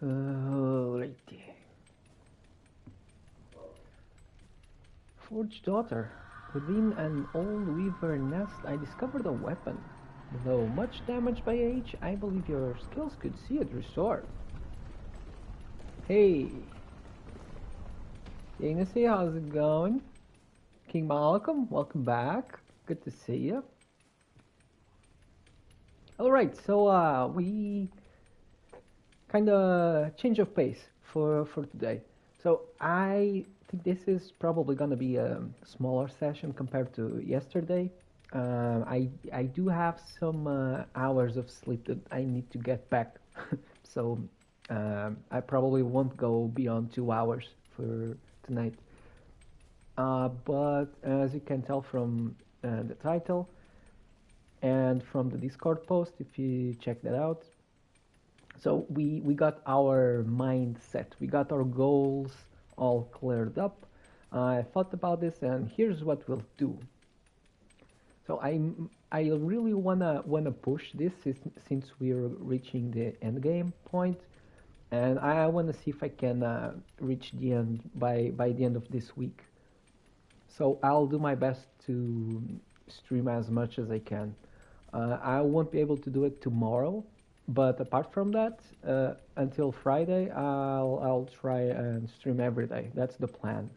Alrighty. Forged daughter. Within an old weaver nest, I discovered a weapon. Though much damaged by age, I believe your skills could see it restored. Hey, Yancy, how's it going? King Malcolm, welcome back. Good to see you. Alright, so we kind of change of pace for today. So I think this is probably gonna be a smaller session compared to yesterday. I do have some hours of sleep that I need to get back, so I probably won't go beyond 2 hours for tonight. But as you can tell from the title and from the Discord post, if you check that out, so we got our mindset, we got our goals all cleared up. I thought about this, and here's what we'll do. So I really wanna push this since we're reaching the end game point, and I wanna see if I can reach the end by the end of this week. So I'll do my best to stream as much as I can. I won't be able to do it tomorrow, but apart from that, until Friday, I'll try and stream every day. That's the plan.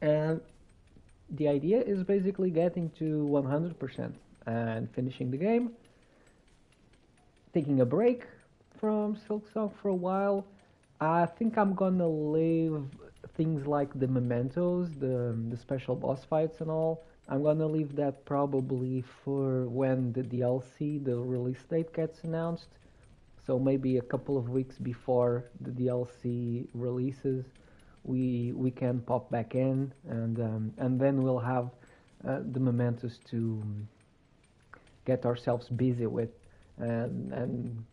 And the idea is basically getting to 100% and finishing the game, taking a break from Silksong for a while. I think I'm gonna leave things like the mementos, the special boss fights and all. I'm gonna leave that probably for when the DLC, the release date gets announced. So maybe a couple of weeks before the DLC releases, we can pop back in, and then we'll have the mementos to get ourselves busy with, and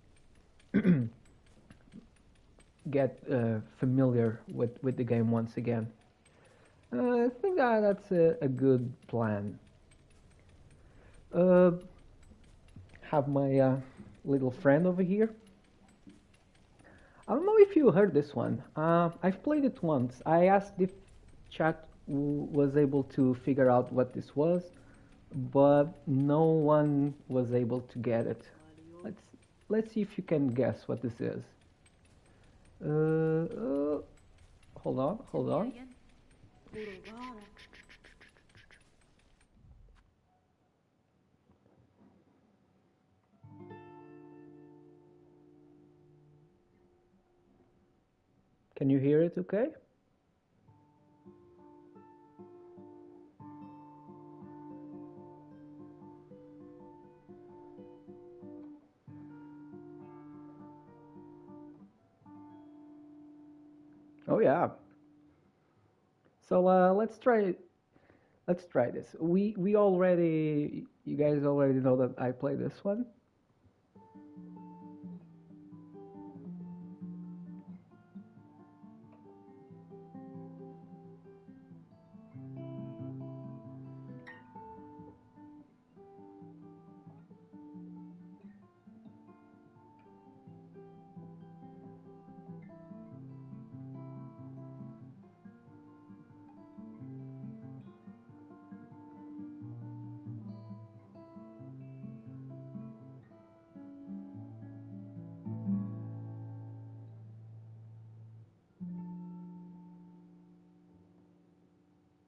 get familiar with the game once again. I think that's a good plan. Uh, have my little friend over here. I don't know if you heard this one. I've played it once. I asked if chat was able to figure out what this was, but no one was able to get it. Let's let's see if you can guess what this is. Hold on, hold on. Can you hear it okay? Oh yeah. So let's try this. We already, you guys already know that I play this one.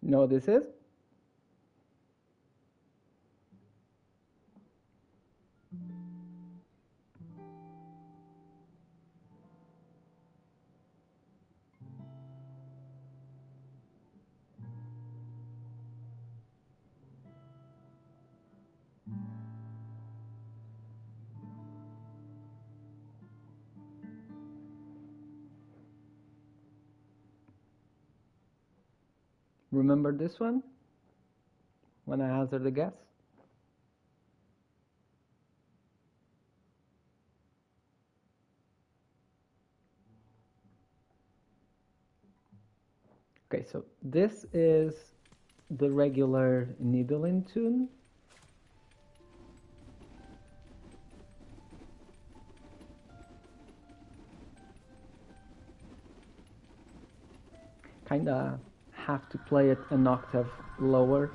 Know what this is? Remember this one? When I answer the guess? Okay, so this is the regular needling tune. Kinda have to play it an octave lower.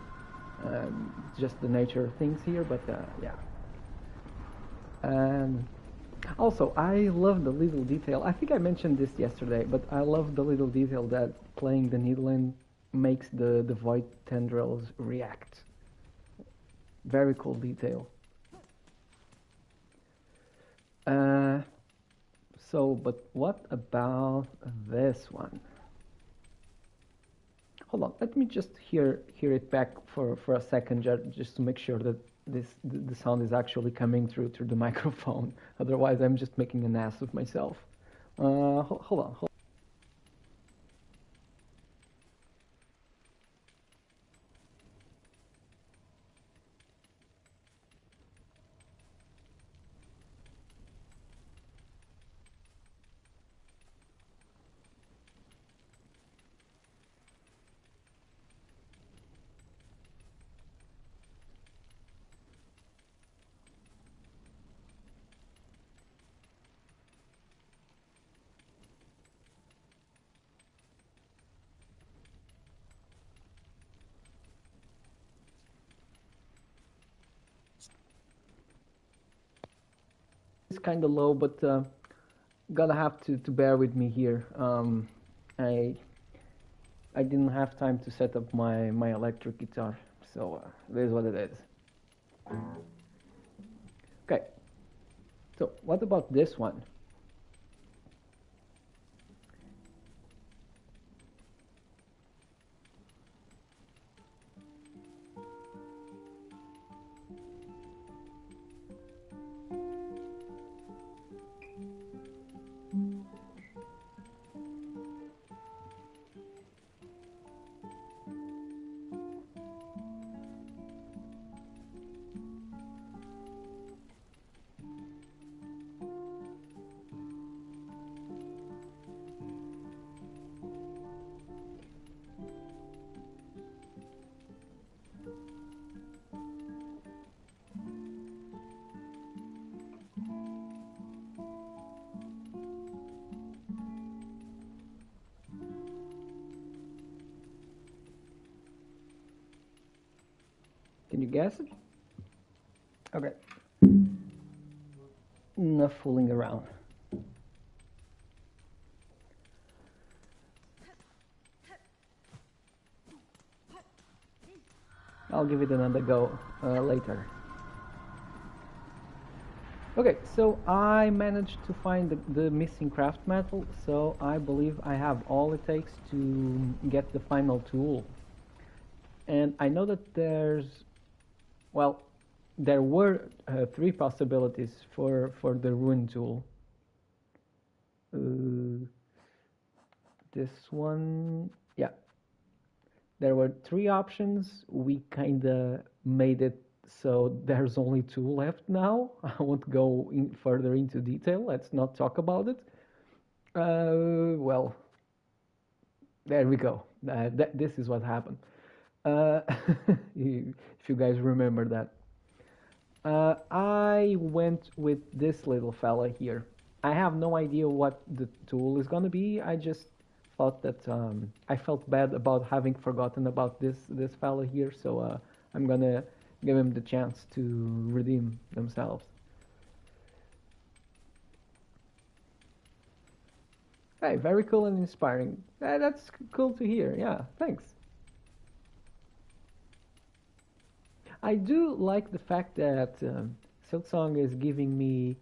Just the nature of things here, but yeah. And also, I love the little detail. I think I mentioned this yesterday, but I love the little detail that playing the needling makes the void tendrils react. Very cool detail. Uh, but what about this one? hold on. Let me just hear it back for a second, just to make sure that the sound is actually coming through the microphone. Otherwise, I'm just making an ass of myself. Hold on. It's kind of low, but gotta have to bear with me here. I I didn't have time to set up my electric guitar, so it is what it is. Okay, so what about this one? Can you guess it? Okay. Enough fooling around. I'll give it another go later. Okay, so I managed to find the missing craft metal, so I believe I have all it takes to get the final tool. And I know that well, there were three possibilities for the ruin tool. This one, yeah. There were three options. We kinda made it so there's only two left now. I won't go further into detail. Let's not talk about it. Well, there we go. This is what happened. Uh, if you guys remember that. I went with this little fella here. I have no idea what the tool is gonna be. I just thought that I felt bad about having forgotten about this fella here, so I'm gonna give him the chance to redeem themselves. Hey, very cool and inspiring. That's cool to hear. Yeah, thanks. I do like the fact that Silksong is giving me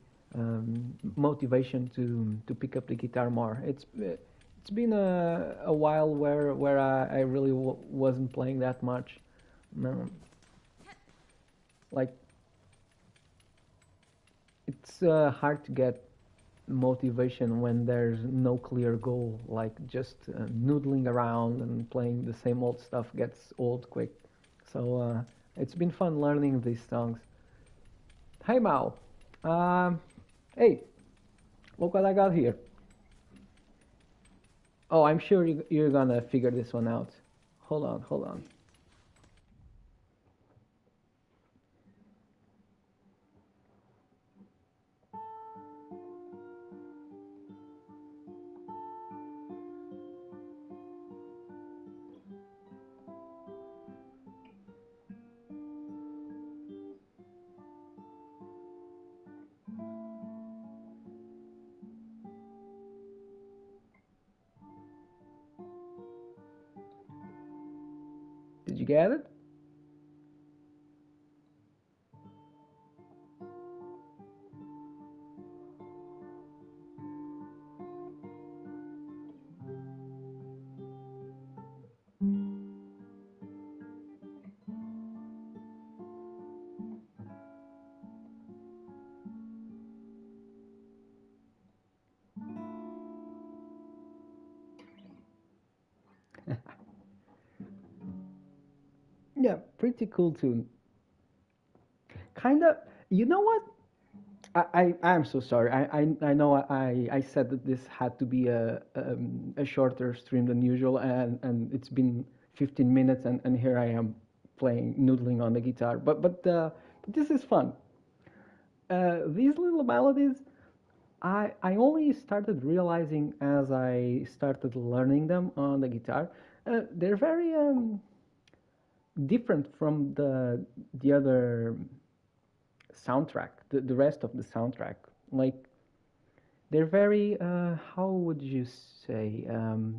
motivation to pick up the guitar more. It's been a while where I really wasn't playing that much. Um, like it's hard to get motivation when there's no clear goal. Like just noodling around and playing the same old stuff gets old quick. So it's been fun learning these songs. Hey Mao, um, hey, look what I got here. Oh, I'm sure you're gonna figure this one out. Hold on, hold on. Did you get it? Yeah, pretty cool tune. Kind of. You know what? I'm so sorry. I know I said that this had to be a shorter stream than usual, and it's been 15 minutes, and here I am playing noodling on the guitar. But this is fun. These little melodies, I only started realizing as I started learning them on the guitar. They're very different from the other soundtrack, the rest of the soundtrack. Like they're very, how would you say,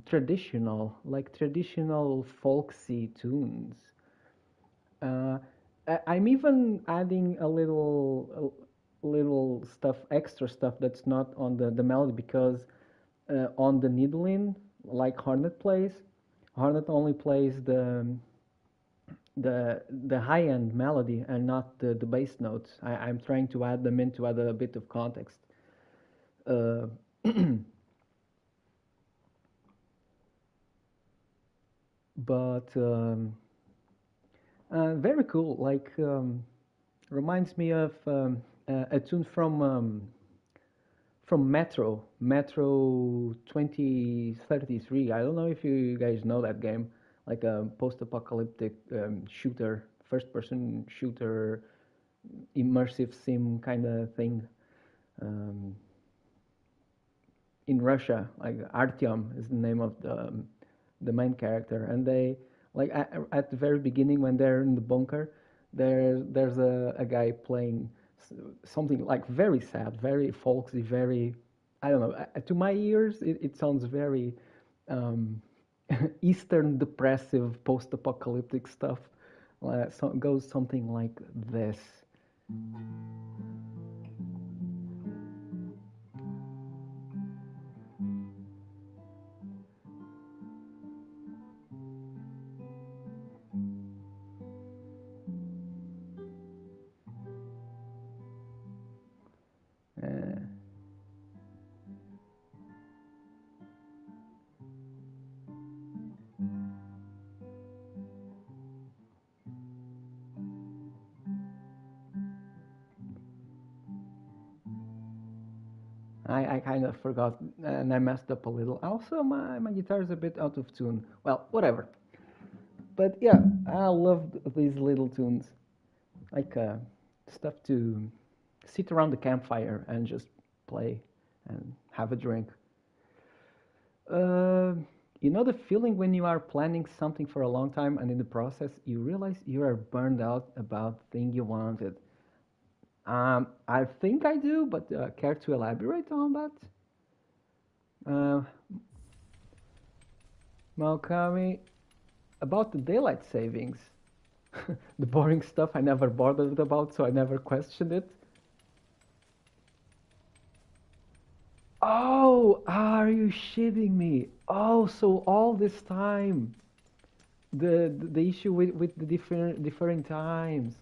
traditional, like traditional folksy tunes. Uh, I'm even adding a little stuff, extra stuff that's not on the melody because on the needling, like Hornet plays, Hornet only plays the high end melody and not the bass notes. I'm trying to add them in to add a bit of context. Uh, but very cool. Like reminds me of a tune from Metro 2033. I don't know if you guys know that game, like a post-apocalyptic shooter, first-person shooter, immersive sim kind of thing. Um, in Russia, like Artyom is the name of the main character, and they like at the very beginning when they're in the bunker, there's a guy playing something like very sad, very folksy, very I don't know. To my ears, it sounds very um, Eastern depressive, post-apocalyptic stuff. So it goes something like this. Uh, I kind of forgot and I messed up a little. Also, my guitar is a bit out of tune. Well, whatever. But yeah, I love these little tunes. Like stuff to sit around the campfire and just play and have a drink. Uh, you know the feeling when you are planning something for a long time and in the process you realize you are burned out about the thing you wanted. I think I do, but care to elaborate on that? Uh, Malkami, about the daylight savings, the boring stuff I never bothered about, so I never questioned it. Oh, are you shitting me? Oh, so all this time, the issue with the different times.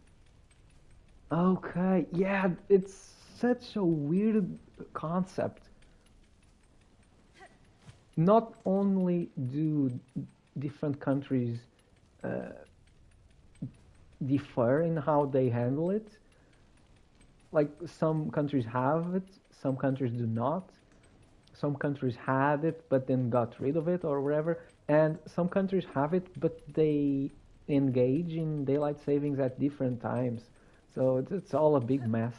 Okay, yeah, it's such a weird concept. Not only do different countries uh, differ in how they handle it, like some countries have it, some countries do not. Some countries had it but then got rid of it or whatever, and some countries have it but they engage in daylight savings at different times. So it's all a big mess.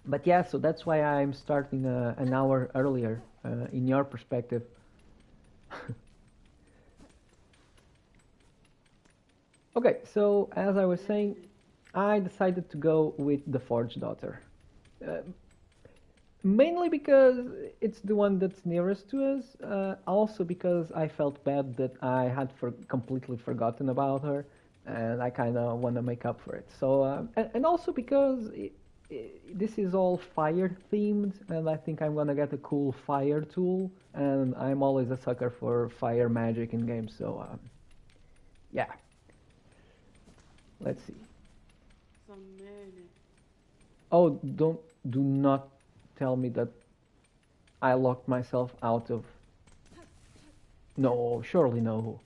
But yeah, so that's why I'm starting an hour earlier in your perspective. Okay, so as I was saying, I decided to go with the Forge Daughter. Uh, Mainly because it's the one that's nearest to us. Also because I felt bad that I had completely forgotten about her, and I kind of want to make up for it. So, and also because this is all fire themed, and I think I'm gonna get a cool fire tool, and I'm always a sucker for fire magic in games. So, yeah, let's see. Oh, do not tell me that I locked myself out of. No, surely no.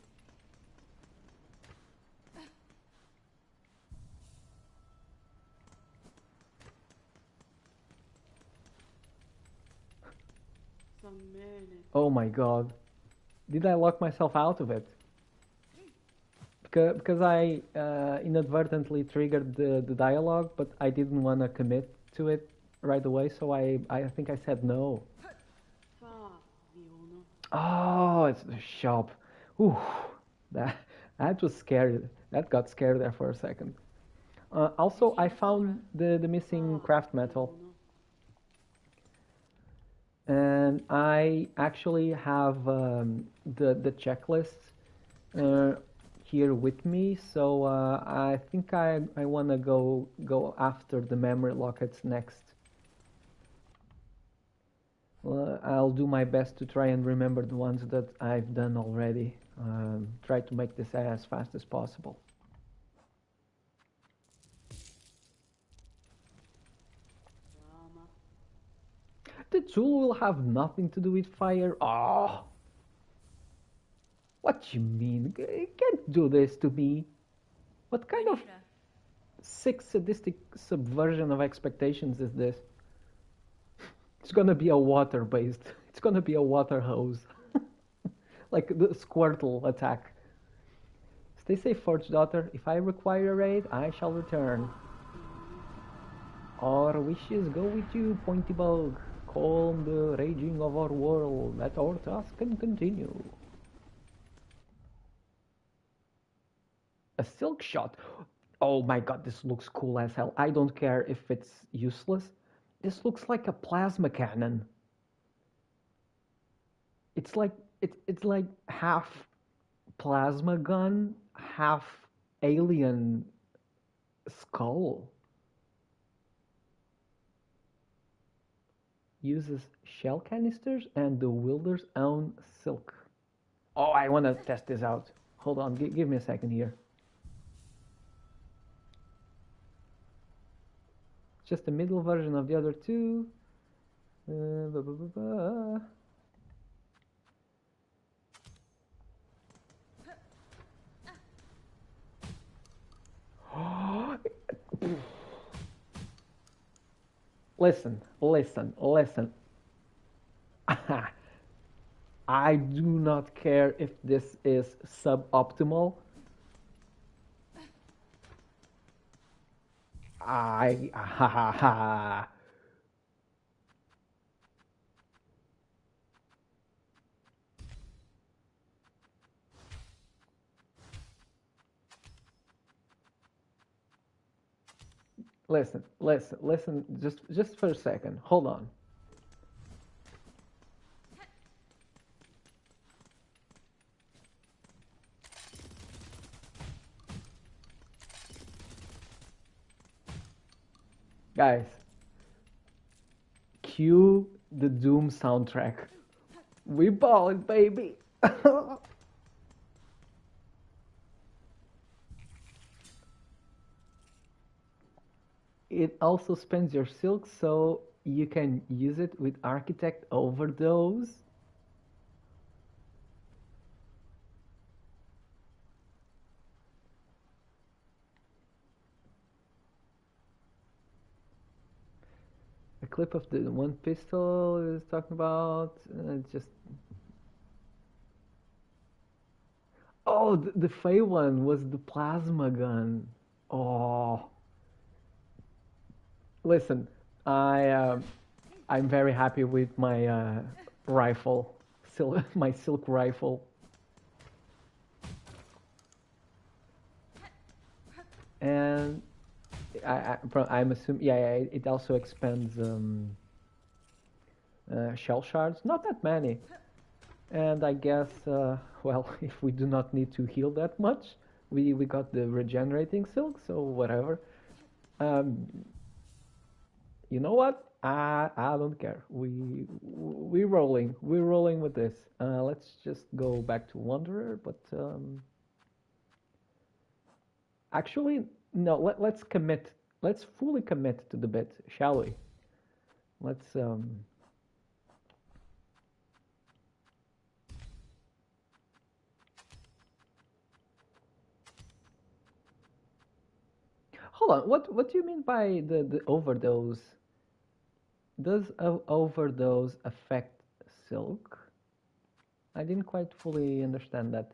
Oh my god. Did I lock myself out of it? Because I inadvertently triggered the dialogue, but I didn't want to commit to it right away, so I think I said no. Oh, it's the shop. Ooh, that that was scary. That got scared there for a second. Also, I found the missing craft metal, and I actually have the checklist uh, here with me. So I think I wanna go after the memory lockets next. I'll do my best to try and remember the ones that I've done already. Try to make this as fast as possible. The tool will have nothing to do with fire. Oh, what you mean? You can't do this to me. What kind of sick sadistic subversion of expectations is this? It's gonna be a water based. It's gonna be a water hose. Like the Squirtle attack. Stay safe, Forge Daughter. If I require a raid, I shall return. Our wishes go with you, Pointy Bug. Calm the raging of our world, that our task can continue. A silk shot. Oh my god, this looks cool as hell. I don't care if it's useless. This looks like a plasma cannon. It's like it's like half plasma gun, half alien skull. Uses shell canisters and the wielder's own silk. Oh, I want to test this out. Hold on, give me a second here. It's just the middle version of the other two. Blah, blah, blah, blah. Listen, listen, listen. I do not care if this is suboptimal. I ha ha ha. Listen, listen, listen. Just for a second. Hold on. Guys, cue the Doom soundtrack. We ball it, baby. It also spends your silk, so you can use it with Architect Overdose. A clip of the one pistol is talking about. Just oh, the Fey one was the plasma gun. Oh, listen, I'm very happy with my rifle, my silk rifle, and I'm assuming yeah, it also expends shell shards. Not that many. And I guess, well, if we do not need to heal that much, we got the regenerating silk, so whatever. Um, you know what? I don't care. We're rolling with this. Let's just go back to Wanderer, but actually, no. Let's commit. Let's fully commit to the bit, shall we? Let's hold on. What do you mean by the overdose? Does overdose affect silk? I didn't quite fully understand that.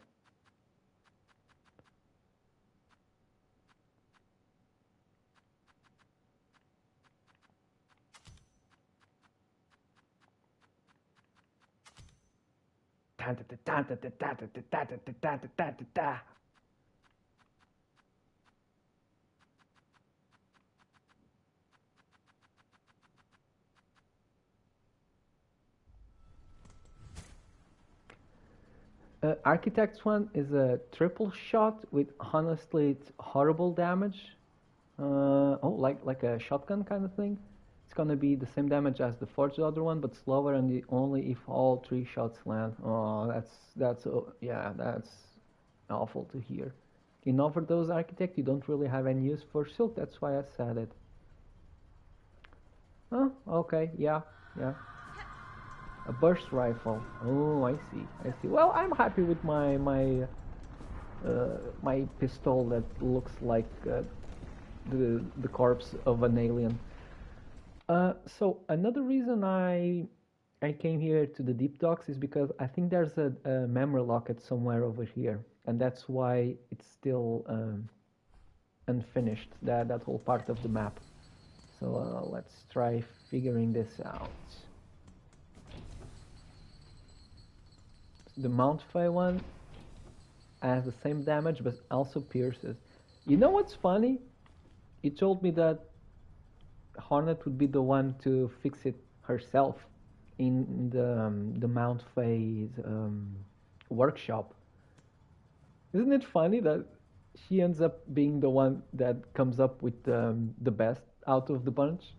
Architect's one is a triple shot with honestly it's horrible damage. Like a shotgun kind of thing. It's gonna be the same damage as the Forged other one, but slower and only if all 3 shots land. Oh, that's awful to hear. In Overdose Architect, you don't really have any use for Silk. That's why I said it. Oh, okay, yeah, yeah. A burst rifle. Oh, I see. I see. Well, I'm happy with my pistol that looks like the corpse of an alien. So another reason I came here to the deep docks is because I think there's a memory locket somewhere over here, and that's why it's still unfinished. That whole part of the map. So let's try figuring this out. The Mount Fay one has the same damage, but also pierces. You know what's funny? You told me that Hornet would be the one to fix it herself in the Mount Fay's workshop. Isn't it funny that she ends up being the one that comes up with the best out of the bunch?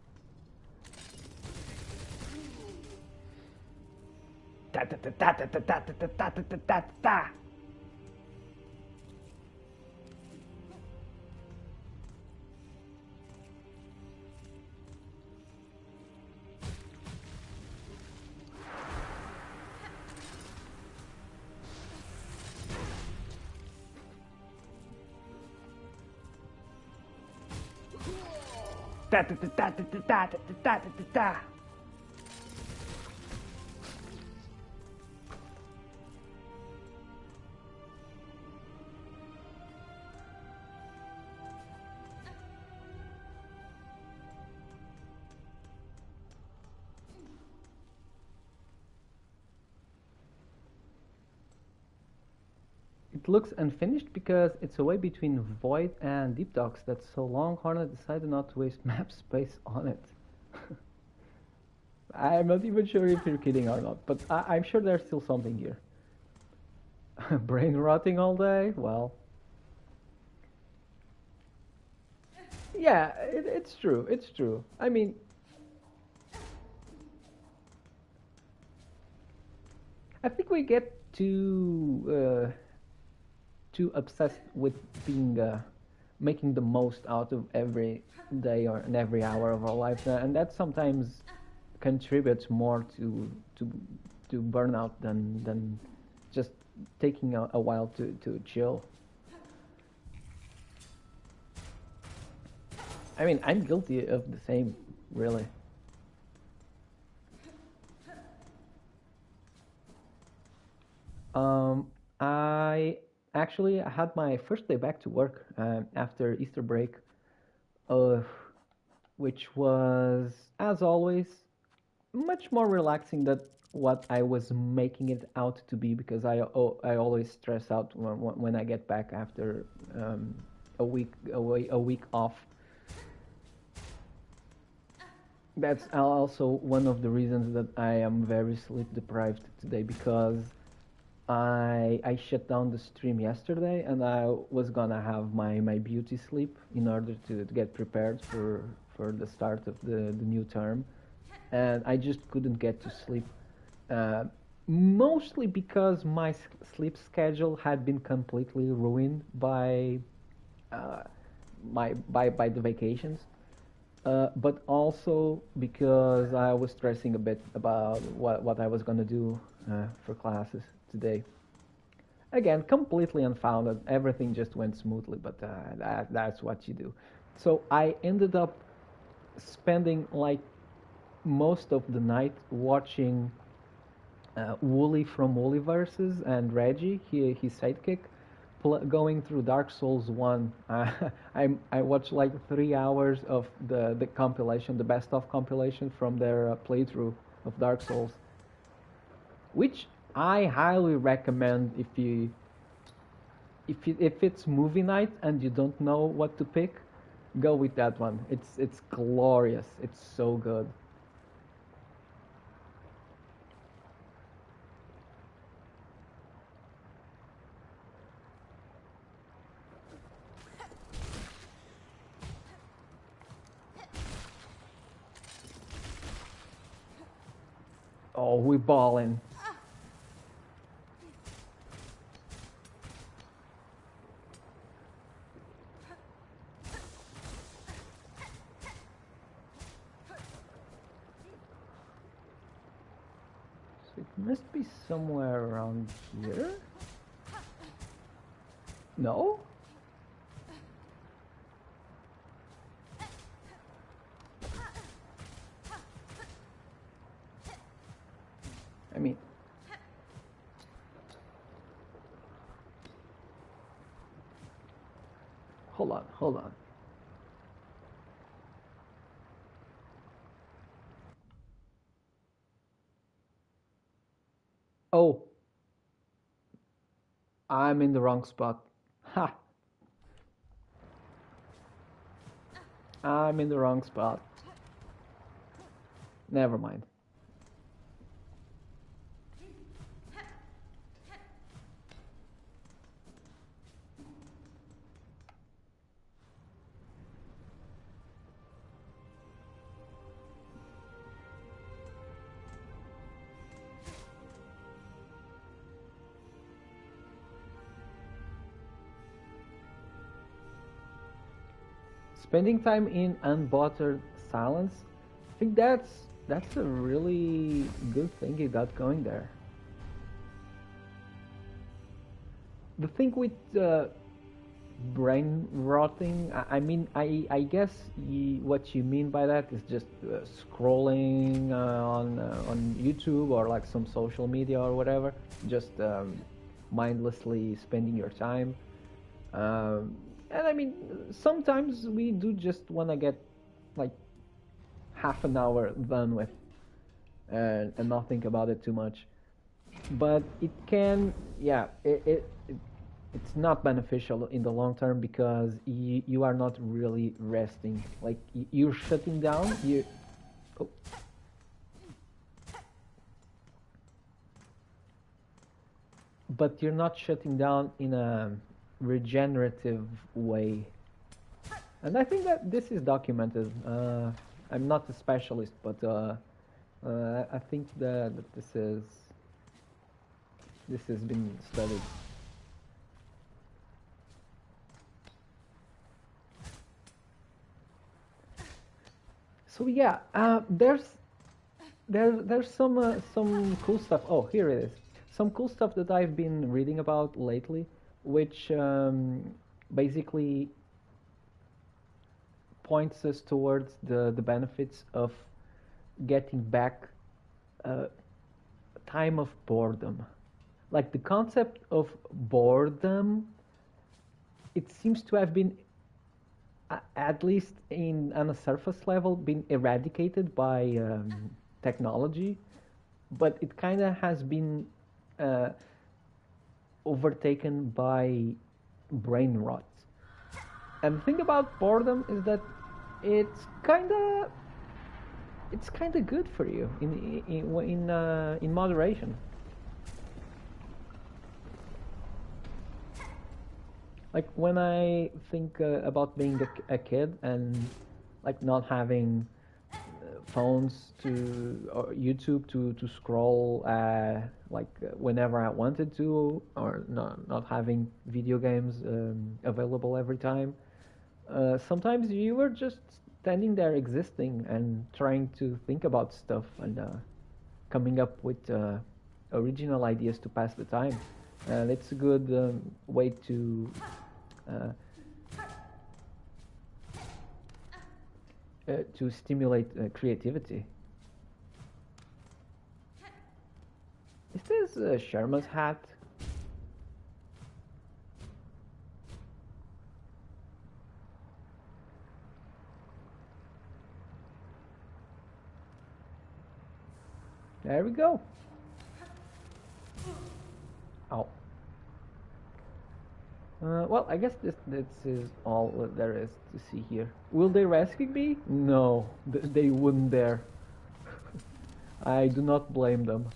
Ta ta ta ta ta ta ta ta ta ta ta ta ta. Ta ta ta ta ta ta ta ta ta ta. It looks unfinished because it's away between Void and Deep Docks. That's so long, Hornet decided not to waste map space on it. I'm not even sure if you're kidding or not, but I'm sure there's still something here. Brain rotting all day? Well. Yeah, it's true, it's true. I mean, I think we get too obsessed with being making the most out of every day or and every hour of our life, and that sometimes contributes more to burnout than just taking a while to chill. I mean, I'm guilty of the same, really. I actually had my first day back to work after Easter break, uh, which was, as always, much more relaxing than what I was making it out to be because I always stress out when I get back after a week away, a week off. That's also one of the reasons that I am very sleep deprived today because I shut down the stream yesterday and I was gonna have my beauty sleep in order to get prepared for the start of the new term, and I just couldn't get to sleep. Uh, Mostly because my sleep schedule had been completely ruined by uh, by the vacations. But also because I was stressing a bit about what I was gonna do for classes today. Again, completely unfounded. Everything just went smoothly, but that's what you do. So I ended up spending like most of the night watching Wooly from Woollyverses and Reggie, his sidekick, going through Dark Souls 1. I watched like 3 hours of the compilation, the best of compilation from their playthrough of Dark Souls, which I highly recommend if it's movie night and you don't know what to pick, go with that one. It's glorious. It's so good. Oh, we ballin'. So it must be somewhere around here. No? I mean, hold on, hold on. Oh, I'm in the wrong spot. Ha! I'm in the wrong spot. Never mind. Spending time in unbothered silence, I think that's a really good thing you got going there. The thing with brain rotting, I mean, I guess what you mean by that is just scrolling on YouTube or like some social media or whatever, just mindlessly spending your time. And I mean, sometimes we do just want to get like half an hour done with and not think about it too much. But it can, yeah, it's not beneficial in the long term because you are not really resting. Like you're shutting down. Oh, but you're not shutting down in a regenerative way. And I think that this is documented. I'm not a specialist, but I think that this has been studied. So yeah, there's some cool stuff. Oh, here it is. Some cool stuff that I've been reading about lately, which basically points us towards the benefits of getting back time of boredom. Like the concept of boredom, it seems to have been at least in on a surface level been eradicated by technology, but it kind of has been uh, overtaken by brain rot. And the thing about boredom is that it's kind of it's kind of good for you in moderation. Like when I think about being a kid and like not having phones to or YouTube to scroll whenever I wanted to, or not having video games available every time. Sometimes you were just standing there existing and trying to think about stuff and coming up with original ideas to pass the time. And it's a good way uh, to stimulate creativity. Is this Sherman's hat? There we go. Oh. Well, I guess this is all there is to see here. Will they rescue me? No, they wouldn't dare. I do not blame them.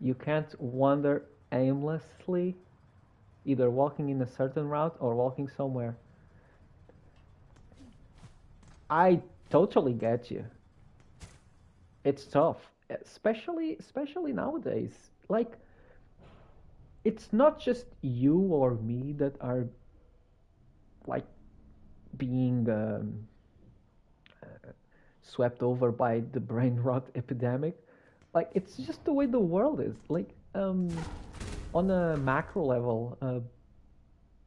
You can't wander aimlessly, either walking in a certain route or walking somewhere. I totally get you. It's tough, especially nowadays. Like, it's not just you or me that are like being swept over by the brain rot epidemic. Like, it's just the way the world is. Like, on a macro level,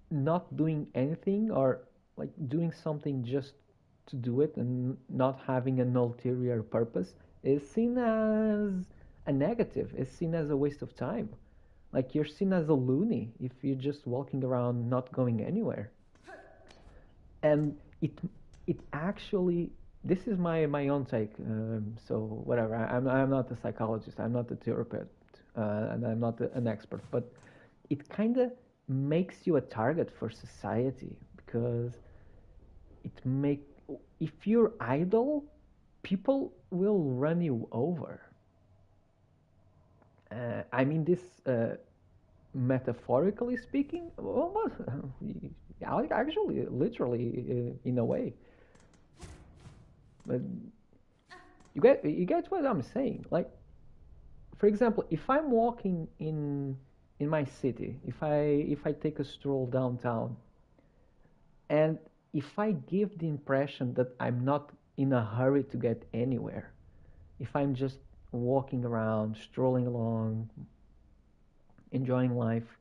not doing anything or like doing something just to do it and not having an ulterior purpose is seen as a negative, is seen as a waste of time. Like, you're seen as a loony if you're just walking around not going anywhere. And it actually, this is my own take. So whatever, I'm not a psychologist, I'm not a therapist, and I'm not an expert, but it kind of makes you a target for society because it make if you're idle, people will run you over. I mean this metaphorically speaking, almost, actually, literally, in a way. But you get what I'm saying. Like, for example, if I'm walking in my city, if I take a stroll downtown, and if I give the impression that I'm not in a hurry to get anywhere, if I'm just walking around, strolling along, enjoying life,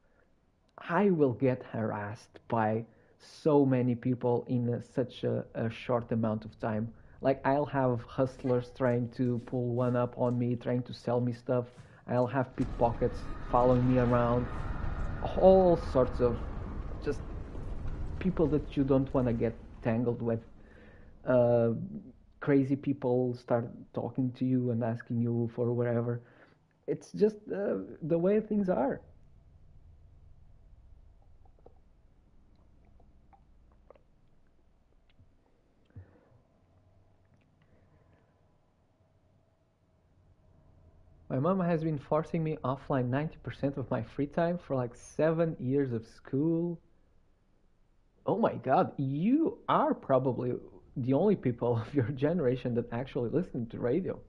I will get harassed by so many people in such a short amount of time. Like, I'll have hustlers trying to pull one up on me, trying to sell me stuff. I'll have pickpockets following me around. All sorts of just people that you don't want to get tangled with. Uh, Crazy people start talking to you and asking you for whatever. It's just the way things are. My mom has been forcing me offline 90% of my free time for like 7 years of school. Oh my god, you are probably the only people of your generation that actually listen to radio.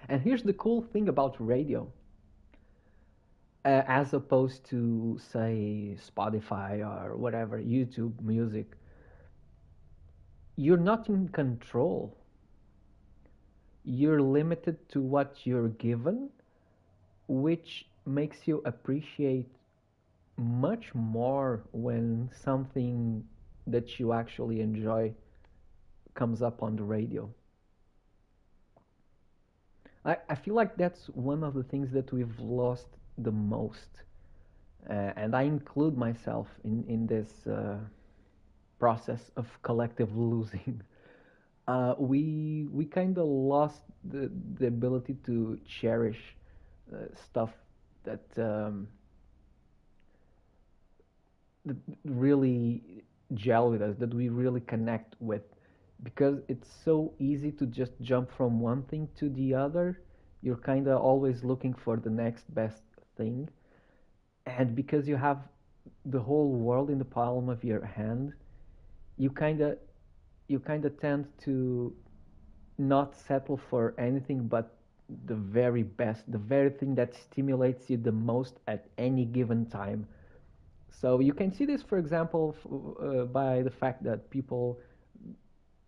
And here's the cool thing about radio, as opposed to, say, Spotify or whatever, YouTube music, you're not in control. You're limited to what you're given, which makes you appreciate much more when something that you actually enjoy comes up on the radio. I feel like that's one of the things that we've lost the most. And I include myself in this process of collective losing. We kind of lost the ability to cherish stuff that that really gel with us, that we really connect with, because it's so easy to just jump from one thing to the other. You're kind of always looking for the next best thing, and because you have the whole world in the palm of your hand, you kind of tend to not settle for anything but the very best, the very thing that stimulates you the most at any given time. So you can see this, for example, by the fact that people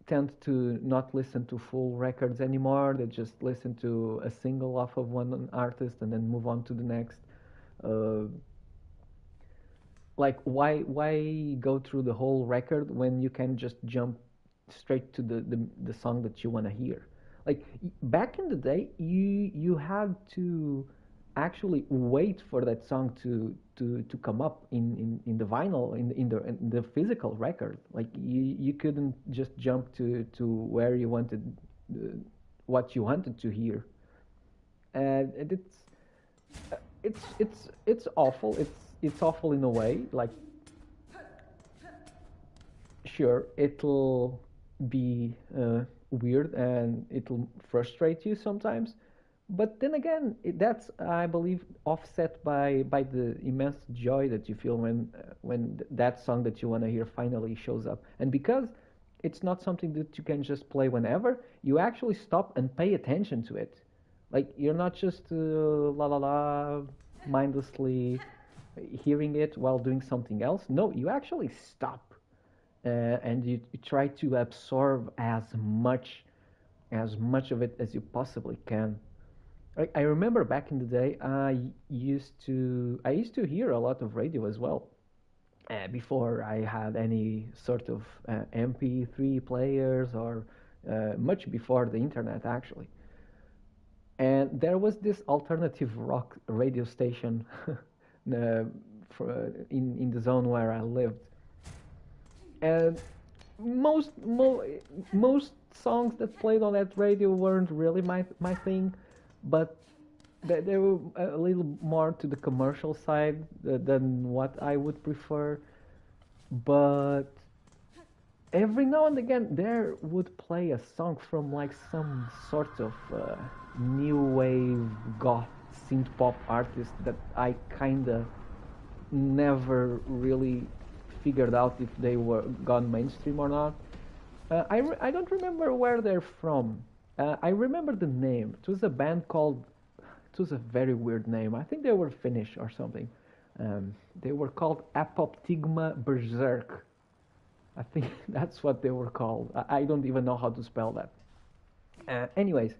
tend to not listen to full records anymore. They just listen to a single off of one artist and then move on to the next. Uh, like why go through the whole record when you can just jump straight to the song that you want to hear? Like back in the day, you had to actually wait for that song to come up in the vinyl in the physical record. Like you couldn't just jump to where you wanted uh, what you wanted to hear. And it's awful. It's awful in a way. Like sure, it'll be weird and it'll frustrate you sometimes, but then again, that's, I believe, offset by the immense joy that you feel when that song that you want to hear finally shows up. And because it's not something that you can just play whenever, you actually stop and pay attention to it. Like you're not just la la la mindlessly hearing it while doing something else. No, you actually stop and you try to absorb as much of it as you possibly can. I remember back in the day, I used to hear a lot of radio as well. Before I had any sort of MP3 players, or much before the internet actually. And there was this alternative rock radio station uh, in the zone where I lived, and most songs that played on that radio weren't really my thing, but they were a little more to the commercial side than what I would prefer. But every now and again there would play a song from like some sort of new wave goth synth pop artist that I kinda never really figured out if they were gone mainstream or not. I don't remember where they're from. I remember the name. It was a band called. It was a very weird name. I think they were Finnish or something. They were called Apoptygma Berserk. I think that's what they were called. I don't even know how to spell that. Anyways,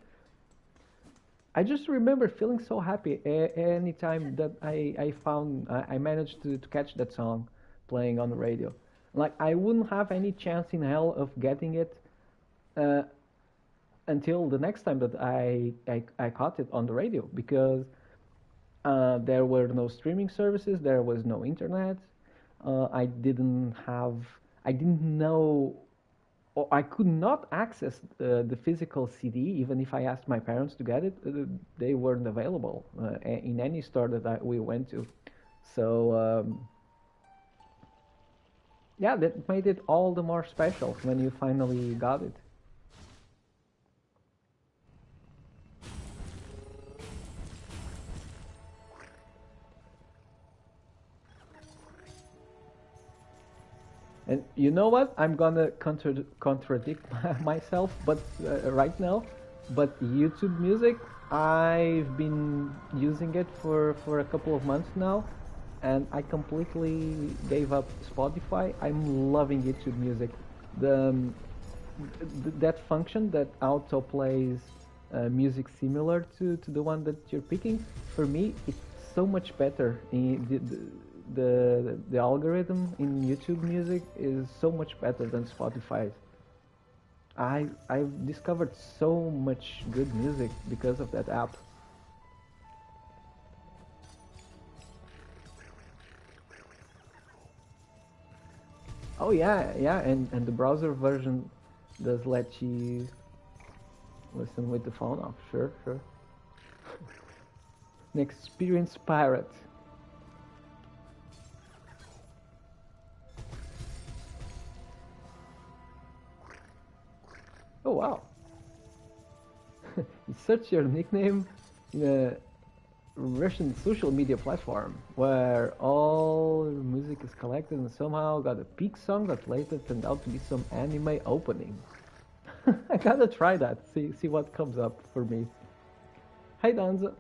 I just remember feeling so happy anytime that I managed to catch that song playing on the radio. Like I wouldn't have any chance in hell of getting it uh, until the next time that I caught it on the radio, because there were no streaming services, there was no internet. I didn't know, or I could not access the physical CD, even if I asked my parents to get it. They weren't available in any store that we went to. So yeah, that made it all the more special when you finally got it. And you know what? I'm gonna contradict myself, but right now, but YouTube Music, I've been using it for a couple of months now, and I completely gave up Spotify. I'm loving YouTube Music. The that function that auto plays music similar to the one that you're picking, for me, it's so much better. The algorithm in YouTube Music is so much better than Spotify's. I've discovered so much good music because of that app. Oh yeah, yeah, and the browser version does let you listen with the phone off. Sure, sure. An experienced pirate. Oh wow. You search your nickname in a Russian social media platform where all music is collected and somehow got a peak song that later turned out to be some anime opening. I gotta try that. See what comes up for me. Hi Danza.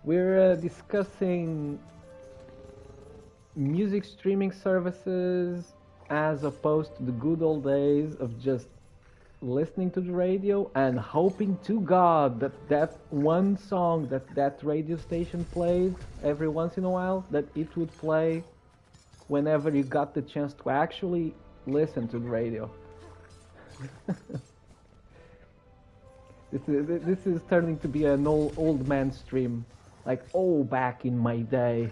We're discussing music streaming services as opposed to the good old days of just listening to the radio and hoping to God that that one song that that radio station played every once in a while, that it would play whenever you got the chance to actually listen to the radio. This is turning to be an old man stream, like, oh, back in my day.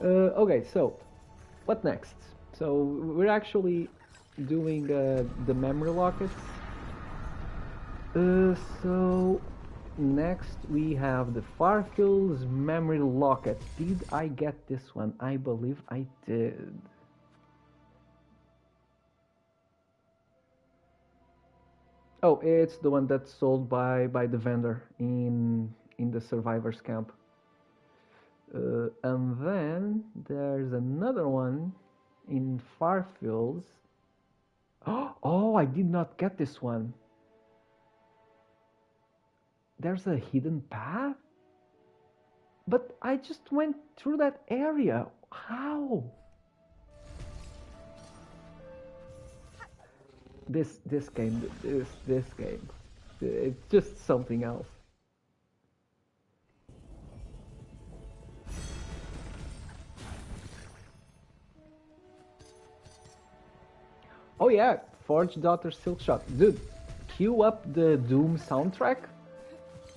Okay, so what next? So we're actually doing the memory lockets. So next we have the Farfield's memory locket. Did I get this one? I believe I did. Oh, it's the one that's sold by the vendor in the survivors camp. And then there's another one in Farfields. Oh, I did not get this one. There's a hidden path? But I just went through that area. How? This game, this game, it's just something else. Oh yeah, Forge Daughter Silksong. Dude, cue up the Doom soundtrack,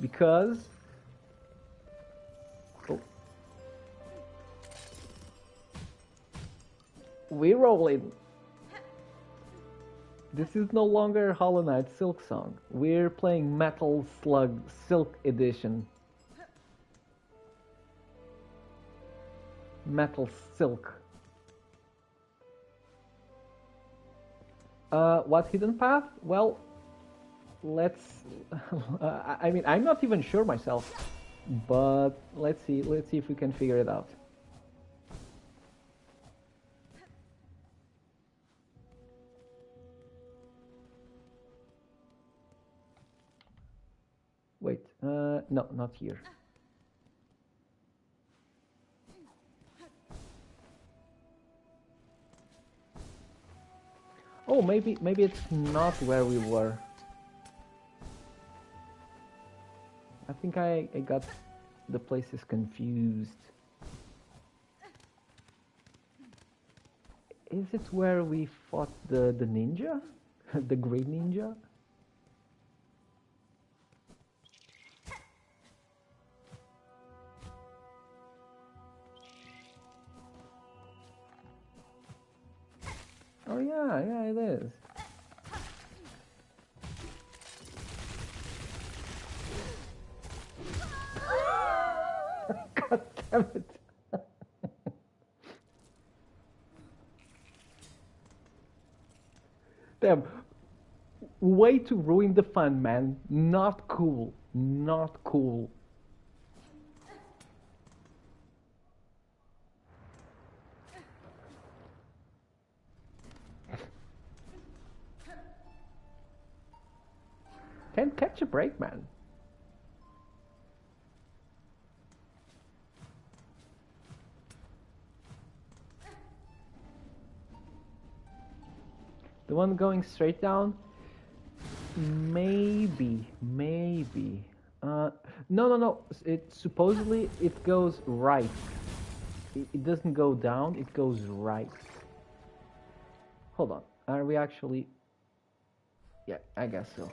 because... Oh. We're rolling. This is no longer Hollow Knight Silksong. We're playing Metal Slug Silk Edition. Metal Silk. What hidden path? Well, let's... I mean, I'm not even sure myself, but let's see if we can figure it out. Wait, no, not here. Oh, maybe it's not where we were. I think I got the places confused. Is it where we fought the ninja? The green ninja? Oh yeah, it is. God damn it. Damn. Way to ruin the fun, man. Not cool. Not cool. Can't catch a break, man. The one going straight down? Maybe. No. It supposedly it goes right. It doesn't go down. It goes right. Hold on. Are we actually? Yeah, I guess so.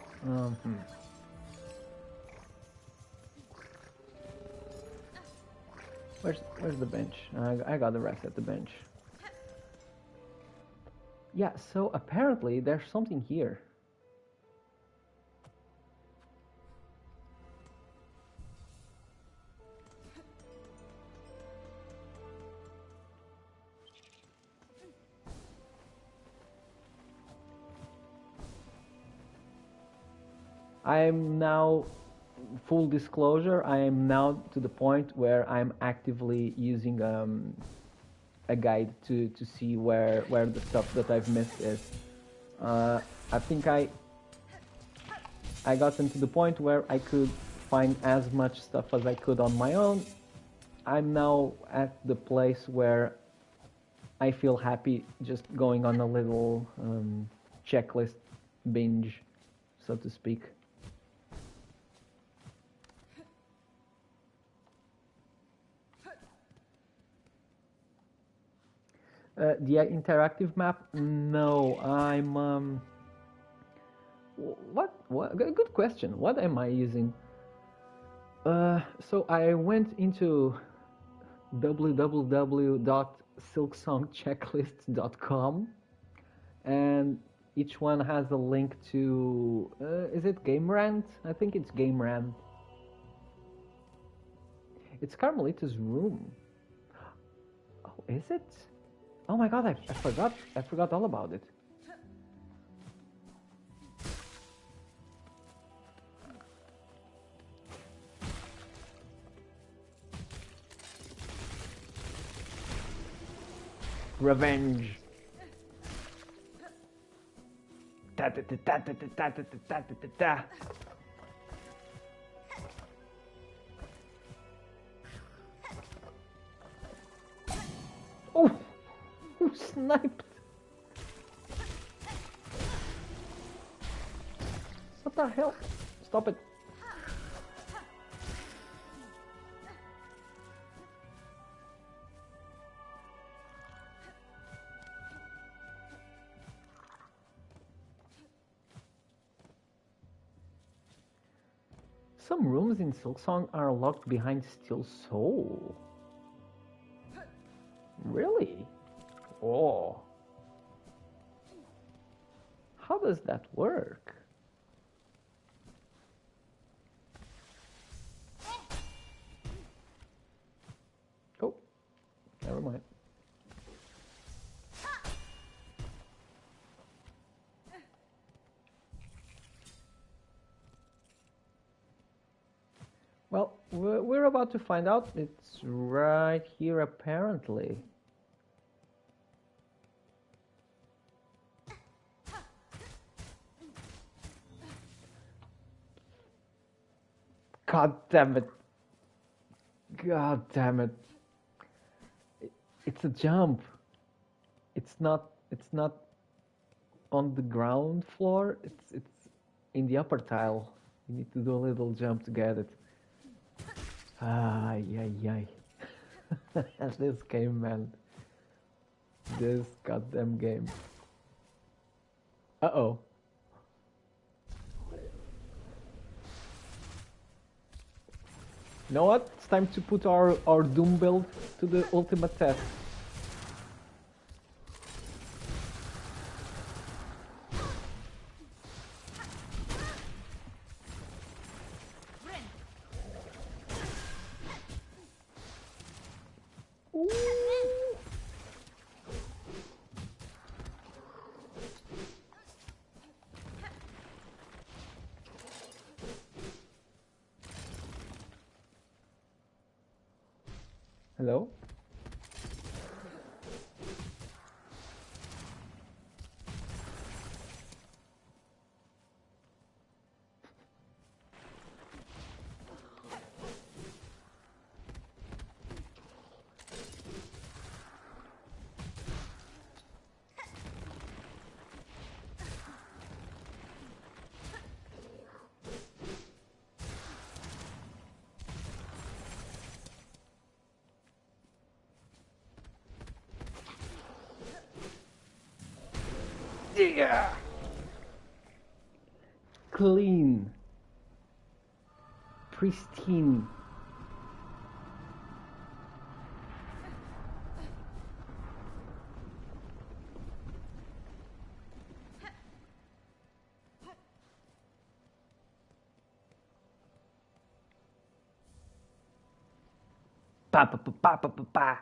Where's the bench? I got the rest at the bench. Yeah, so apparently there's something here. I am now, full disclosure, I am now to the point where I'm actively using a guide to see where the stuff that I've missed is. I think I got to the point where I could find as much stuff as I could on my own, I'm now at the place where I feel happy just going on a little checklist binge, so to speak. The interactive map? No, I'm what? Good question. What am I using? So I went into www.silksongchecklists.com, and each one has a link to is it Game Rant? I think it's Game Rant. It's Carmelita's room. Oh, is it? Oh my god, I forgot all about it. Revenge. Ta ta ta ta ta ta ta ta ta ta ta. Oh, who sniped? What the hell? Stop it. Some rooms in Silksong are locked behind Steel Soul. Really? Oh. How does that work? Oh, never mind. Well, we're about to find out. It's right here, apparently. God damn it. God damn it. It's a jump. It's not on the ground floor. It's in the upper tile. You need to do a little jump to get it. Ay, ay, ay. This game, man. This goddamn game. Uh-oh. You know what? It's time to put our Doom build to the ultimate test. Hello? Yeah. Clean. Pristine. Pa pa pa pa pa pa pa.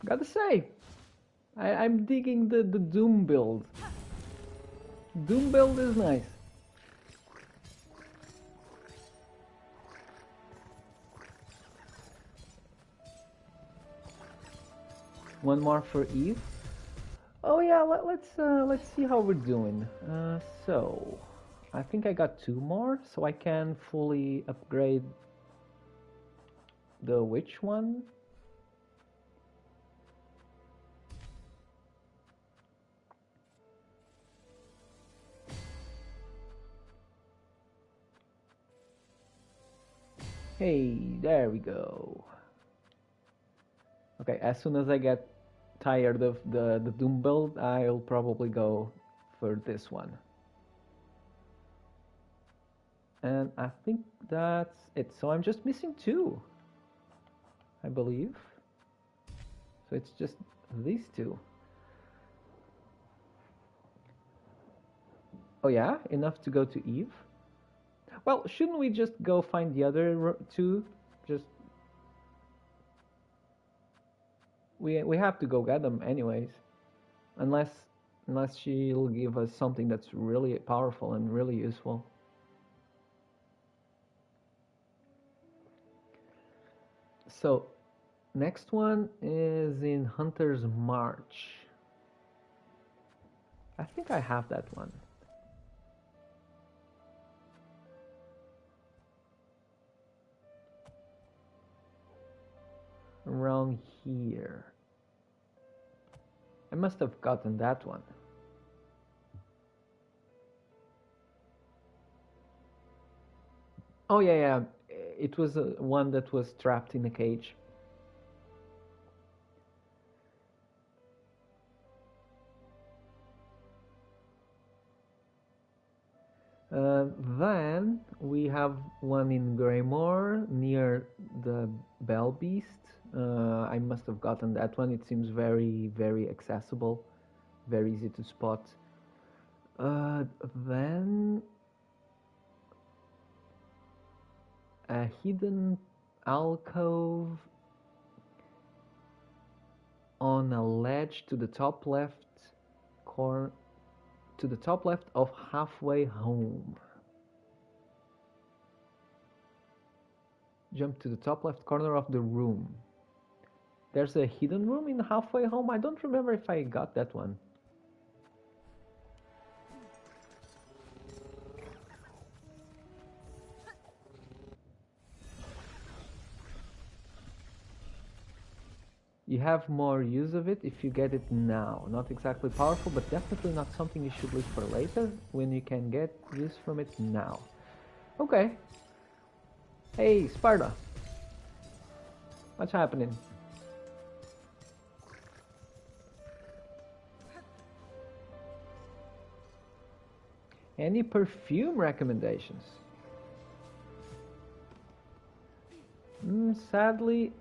Gotta say, I'm digging the Doom build. Doom build is nice. One more for Eve. Oh yeah, let's see how we're doing. So I think I got 2 more, so I can fully upgrade the witch one. Hey, there we go. Okay, as soon as I get tired of the Doom build, I'll probably go for this one. And I think that's it. So I'm just missing 2, I believe. So it's just these 2. Oh yeah, enough to go to Eve? Well, shouldn't we just go find the other 2? Just we have to go get them anyways, unless she'll give us something that's really powerful and really useful. So next one is in Hunter's March. I think I have that one. Around here. I must have gotten that one. Oh yeah. It was one that was trapped in a cage. Then we have one in Greymore near the Bell Beast. I must have gotten that one. It seems very, very accessible, very easy to spot. Then a hidden alcove on a ledge to the top left of Halfway Home. Jump to the top left corner of the room. There's a hidden room in Halfway Home. I don't remember if I got that one. You have more use of it if you get it now. Not exactly powerful, but definitely not something you should leave for later when you can get use from it now. Okay. Hey, Sparta. What's happening? Any perfume recommendations? Sadly,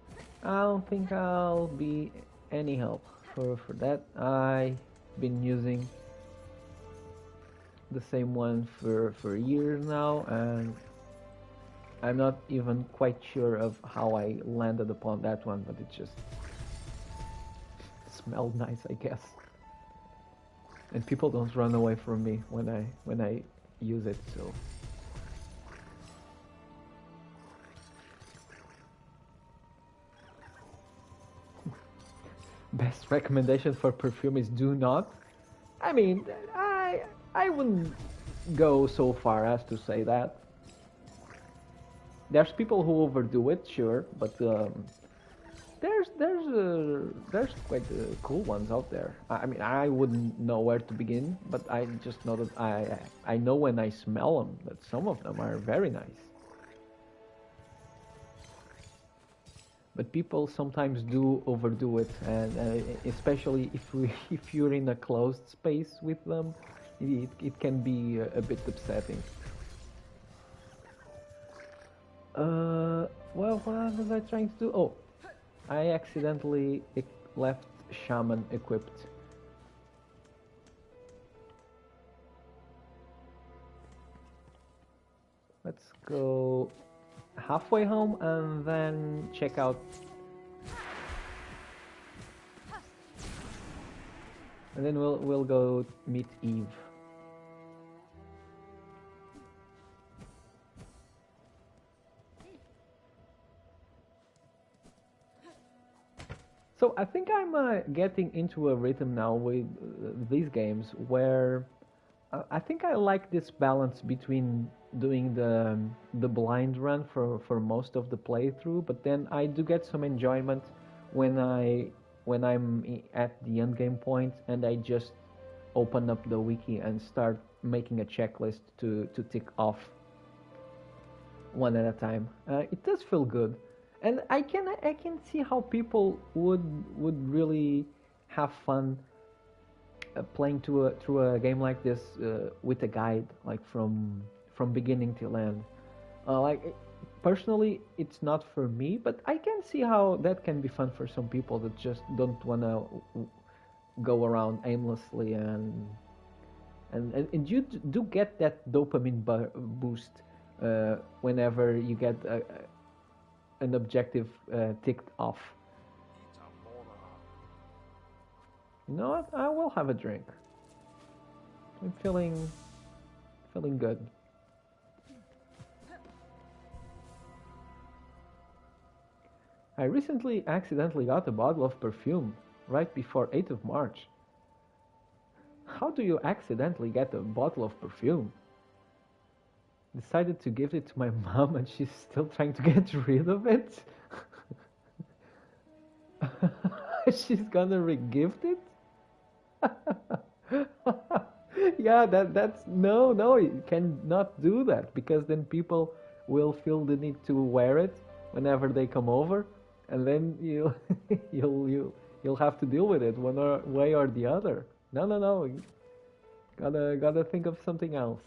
I don't think I'll be any help for that. I've been using the same one for years now, and I'm not even quite sure of how I landed upon that one, but it just smelled nice, I guess. And people don't run away from me when I use it, so. Best recommendation for perfume is do not. I mean, I wouldn't go so far as to say that. There's people who overdo it, sure, but there's quite cool ones out there. I mean, I wouldn't know where to begin, but I just know that I know when I smell them that some of them are very nice. But people sometimes do overdo it, and especially if you're in a closed space with them, it can be a bit upsetting. Well, what was I trying to do? Oh, I accidentally left Shaman equipped. Let's go Halfway Home and then check out. And then we'll go meet Eve. So I think I'm getting into a rhythm now with these games where I think I like this balance between doing the blind run for most of the playthrough, but then I do get some enjoyment when I'm at the end game point and I just open up the wiki and start making a checklist to tick off one at a time. It does feel good, and I can see how people would really have fun playing through a game like this with a guide, like from beginning till end. Personally, it's not for me, but I can see how that can be fun for some people that just don't wanna go around aimlessly and you do get that dopamine boost whenever you get an objective ticked off. You know what? I will have a drink. I'm feeling good. I recently accidentally got a bottle of perfume right before 8th of March. How do you accidentally get a bottle of perfume? Decided to give it to my mom and she's still trying to get rid of it? She's gonna re-gift it? Yeah, that's no, you cannot do that because then people will feel the need to wear it whenever they come over, and then you you'll have to deal with it way or the other. No, gotta think of something else.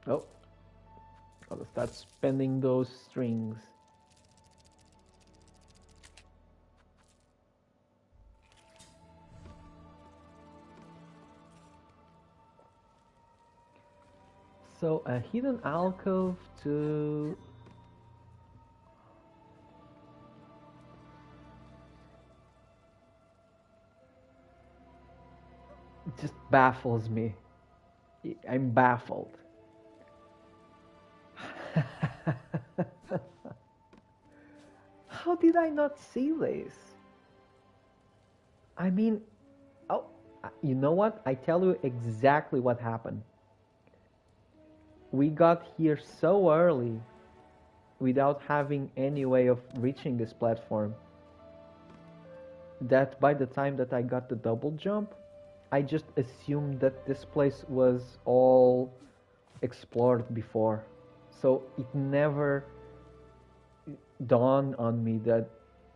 Oh, gotta start spending those strings. So a hidden alcove to just baffles me. I'm baffled. How did I not see this? I mean, oh, you know what? I tell you exactly what happened. We got here so early without having any way of reaching this platform that by the time that I got the double jump, I just assumed that this place was all explored before. So it never dawned on me that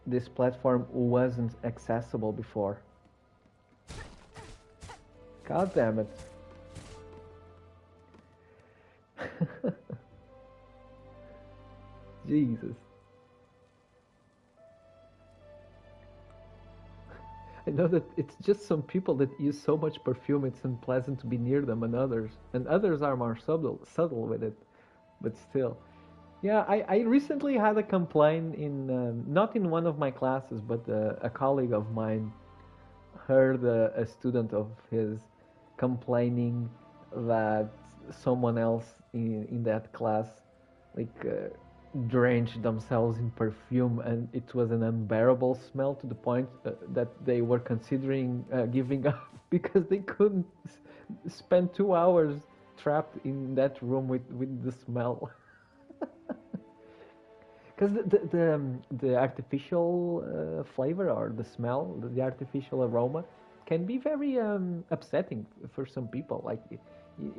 this platform wasn't accessible before. God damn it. Jesus. I know that it's just some people that use so much perfume it's unpleasant to be near them, and others are more subtle with it, but still. Yeah, I recently had a complaint in not in one of my classes, but a colleague of mine heard a student of his complaining that someone else in that class like drenched themselves in perfume and it was an unbearable smell to the point that they were considering giving up because they couldn't spend 2 hours trapped in that room with the smell. Because the artificial flavor or the smell, the artificial aroma, can be very upsetting for some people. Like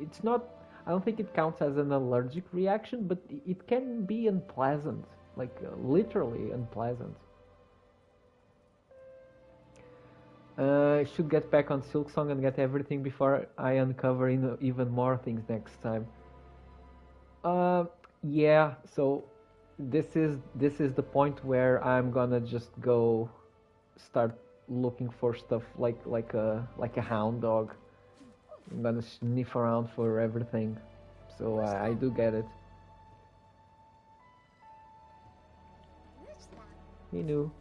it's not. I don't think it counts as an allergic reaction, but it can be unpleasant, like literally unpleasant. I should get back on Silksong and get everything before I uncover even more things next time. Uh, yeah. So this is the point where I'm gonna just go start looking for stuff like a hound dog. I'm gonna sniff around for everything. So I do get it. He knew.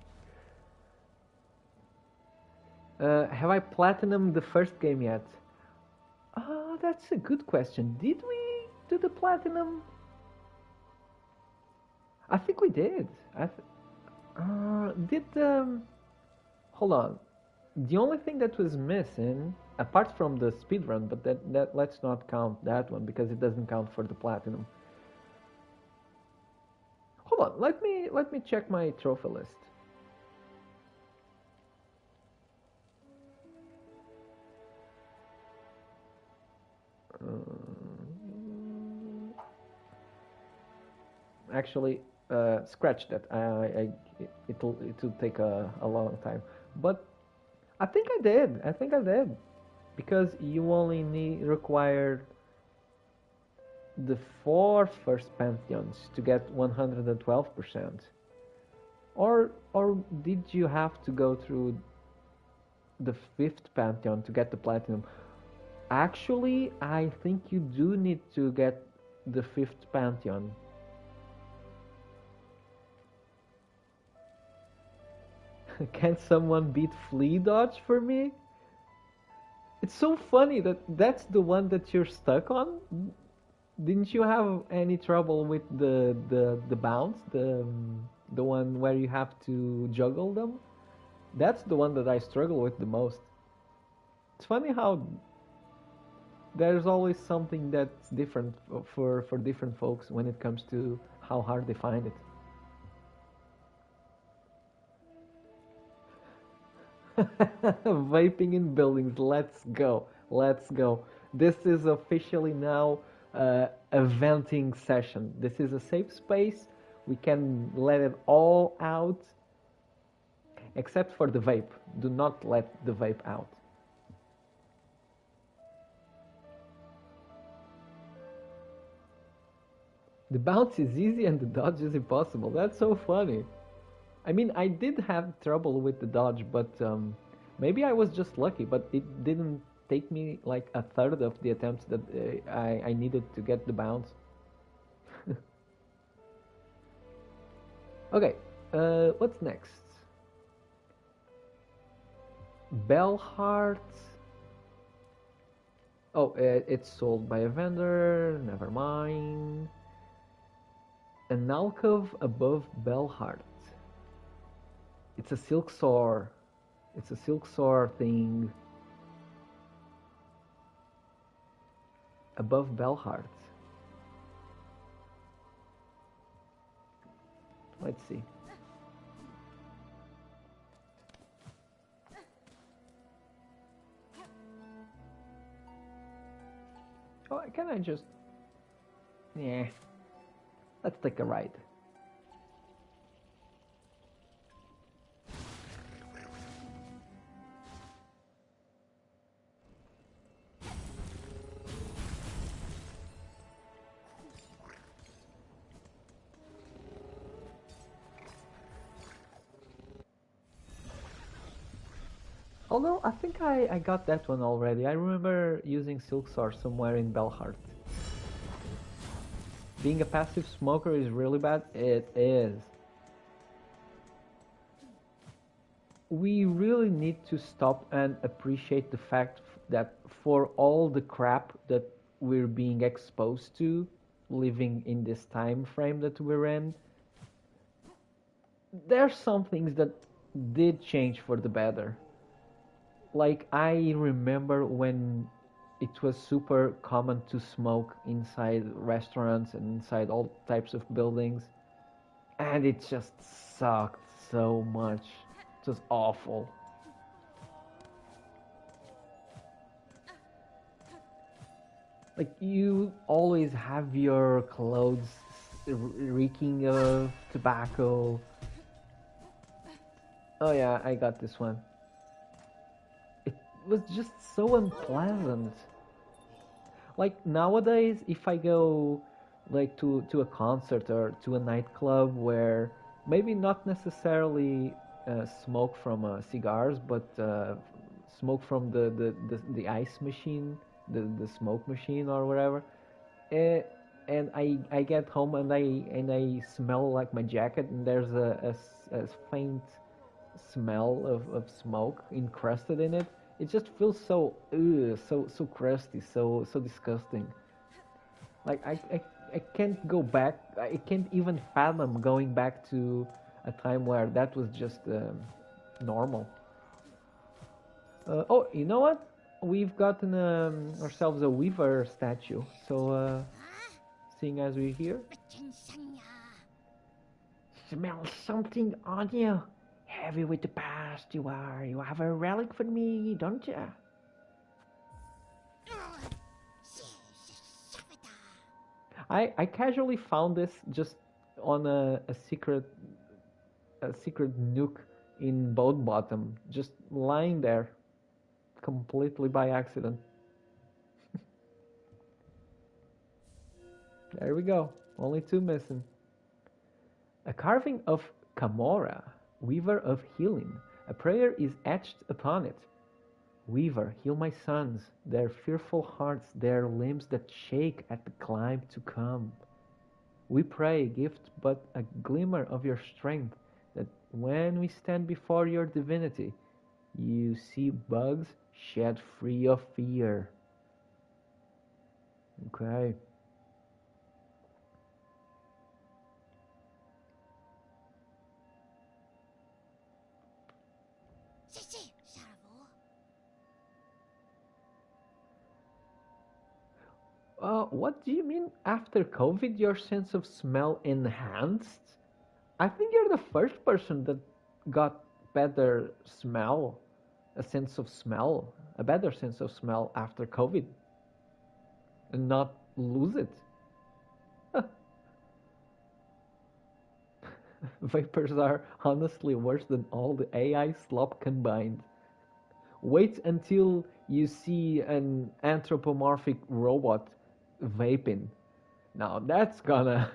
Have I platinum the first game yet? That's a good question. Did we do the platinum? I think we did. Did hold on. The only thing that was missing, apart from the speedrun, but that let's not count that one because it doesn't count for the platinum. Hold on, let me check my trophy list. Actually, scratch that. It'll take a long time, but I think I did. I think I did because you only required the four first pantheons to get 112%. Or did you have to go through the fifth pantheon to get the platinum? Actually, I think you do need to get the fifth pantheon. Can someone beat flea dodge for me? It's so funny that that's the one that you're stuck on. Didn't you have any trouble with the bounce, the one where you have to juggle them? That's the one that I struggle with the most. It's funny how there's always something that's different for different folks when it comes to how hard they find it. Vaping in buildings, let's go, let's go. This is officially now a venting session. This is a safe space. We can let it all out, except for the vape. Do not let the vape out. The bounce is easy and the dodge is impossible. That's so funny. I mean, I did have trouble with the dodge, but maybe I was just lucky. But it didn't take me like a third of the attempts that I needed to get the bounce. Okay, what's next? Bellheart. Oh, it's sold by a vendor. Never mind. An alcove above Bellheart. It's a Silksong. It's a Silksong thing. Above Bellheart. Let's see. Oh, can I just... Yeah. Let's take a ride. Although I think I got that one already. I remember using Silksong somewhere in Bellheart. Being a passive smoker is really bad. It is. We really need to stop and appreciate the fact that for all the crap that we're being exposed to, living in this time frame that we're in, there's some things that did change for the better. Like, I remember when it was super common to smoke inside restaurants and inside all types of buildings, and it just sucked so much. It was awful. Like, you always have your clothes reeking of tobacco. Oh yeah, I got this one. It was just so unpleasant. Like, nowadays, if I go like to a concert or to a nightclub where maybe not necessarily smoke from cigars, but smoke from the ice machine, the smoke machine or whatever, uh, and I get home and I smell like my jacket and there's a faint smell of smoke encrusted in it. It just feels so so crusty, so disgusting. Like I can't go back. I can't even fathom going back to a time where that was just normal. Oh, you know what? We've gotten ourselves a weaver statue. So, seeing as we're here, smell something on you. Heavy with the past you are. You have a relic for me, don't you? I casually found this just on a secret nook in Boat Bottom, just lying there, completely by accident. There we go. Only two missing. A carving of Camorra, weaver of healing. A prayer is etched upon it. Weaver, heal my sons, their fearful hearts, their limbs that shake at the climb to come. We pray, gift but a glimmer of your strength, that when we stand before your divinity, you see bugs shed free of fear. Okay. What do you mean after COVID your sense of smell enhanced? I think you're the first person that got better smell, a sense of smell, a better sense of smell after COVID and not lose it. Vapors are honestly worse than all the AI slop combined. Wait until you see an anthropomorphic robot vaping. Now that's gonna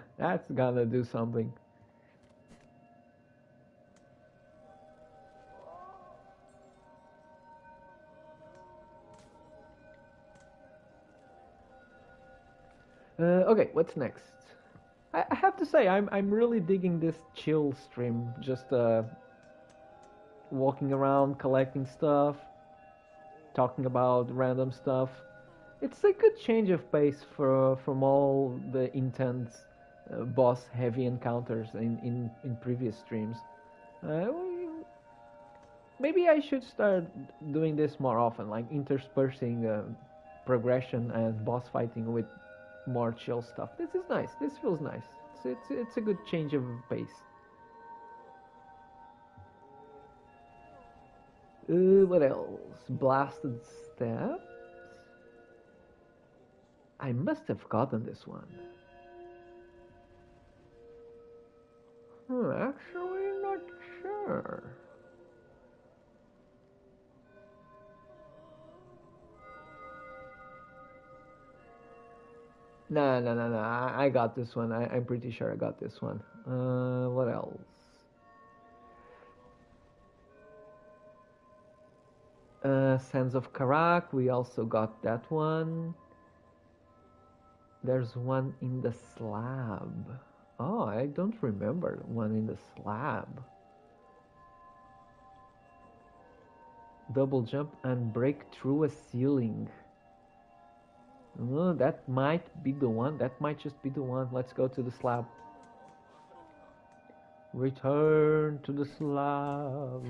do something. Okay, what's next? I have to say I'm really digging this chill stream. Just walking around, collecting stuff, talking about random stuff. It's a good change of pace from all the intense boss heavy encounters in previous streams. Uh, Maybe I should start doing this more often, like interspersing progression and boss fighting with more chill stuff. This is nice. This feels nice. It's a good change of pace. What else? Blasted steps. I must have gotten this one. Actually, not sure. No, no, no, no. I got this one. I'm pretty sure I got this one. What else? Sands of Karak. We also got that one. There's one in the slab. Oh, I don't remember one in the slab. Double jump and break through a ceiling. Oh, that might be the one. That might just be the one. Let's go to the slab. Return to the slab.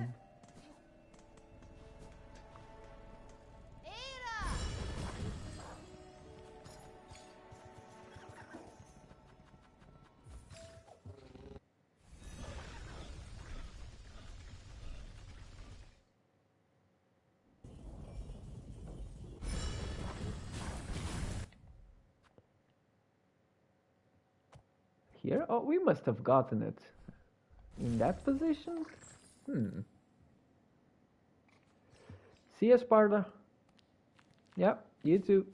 Here? Oh, we must have gotten it. In that position? Hmm. See you, Sparta. Yep, you too.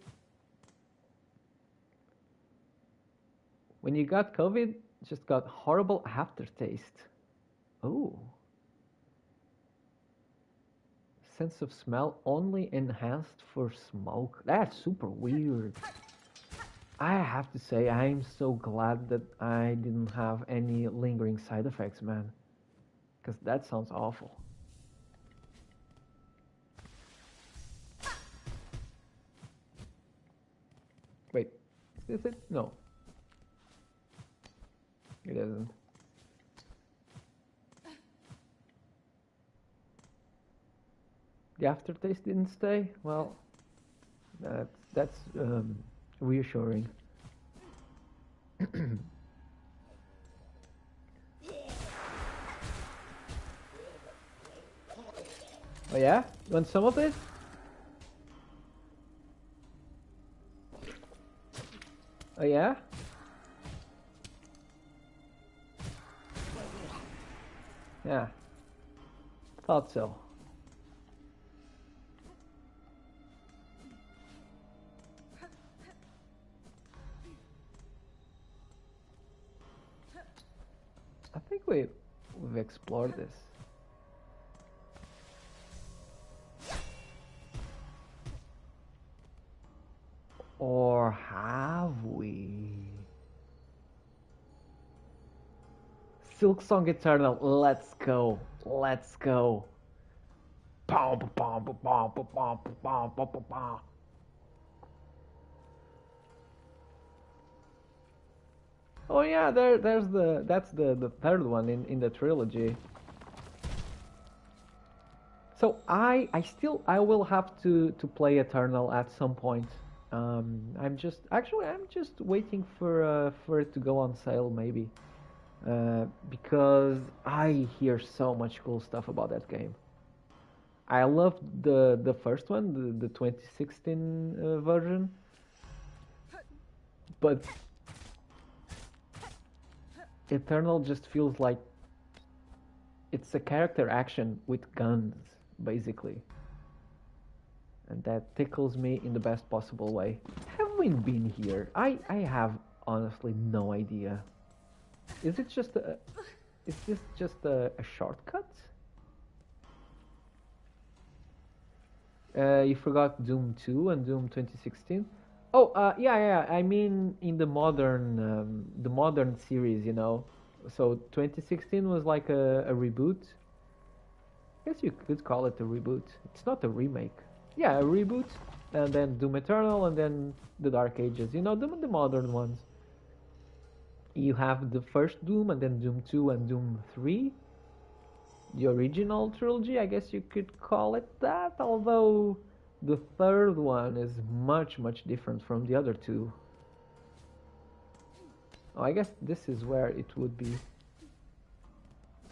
When you got COVID, just got horrible aftertaste. Oh. Sense of smell only enhanced for smoke. That's super weird. I have to say, I'm so glad that I didn't have any lingering side effects, man. Because that sounds awful. Is it? No. It isn't. The aftertaste didn't stay? Well, that's reassuring. Oh yeah? You want some of it? Oh yeah? Yeah. Thought so. I think we've explored this. Or have we? Silksong Eternal, let's go. Let's go. Oh yeah, that's the third one in the trilogy. So I will have to play Eternal at some point. I'm just waiting for it to go on sale maybe, because I hear so much cool stuff about that game. I loved the first one, the 2016 version, but Eternal just feels like it's a character action with guns, basically. And that tickles me in the best possible way. Have we been here? I have honestly no idea. Is this just a shortcut? You forgot Doom 2 and Doom 2016? Oh, yeah. I mean, in the modern series, you know. So 2016 was like a reboot. I guess you could call it a reboot. It's not a remake. Yeah, a reboot, and then Doom Eternal, and then the Dark Ages. You know, the modern ones. You have the first Doom, and then Doom 2 and Doom 3. The original trilogy, I guess you could call it that, although the third one is much different from the other two. Oh, I guess this is where it would be.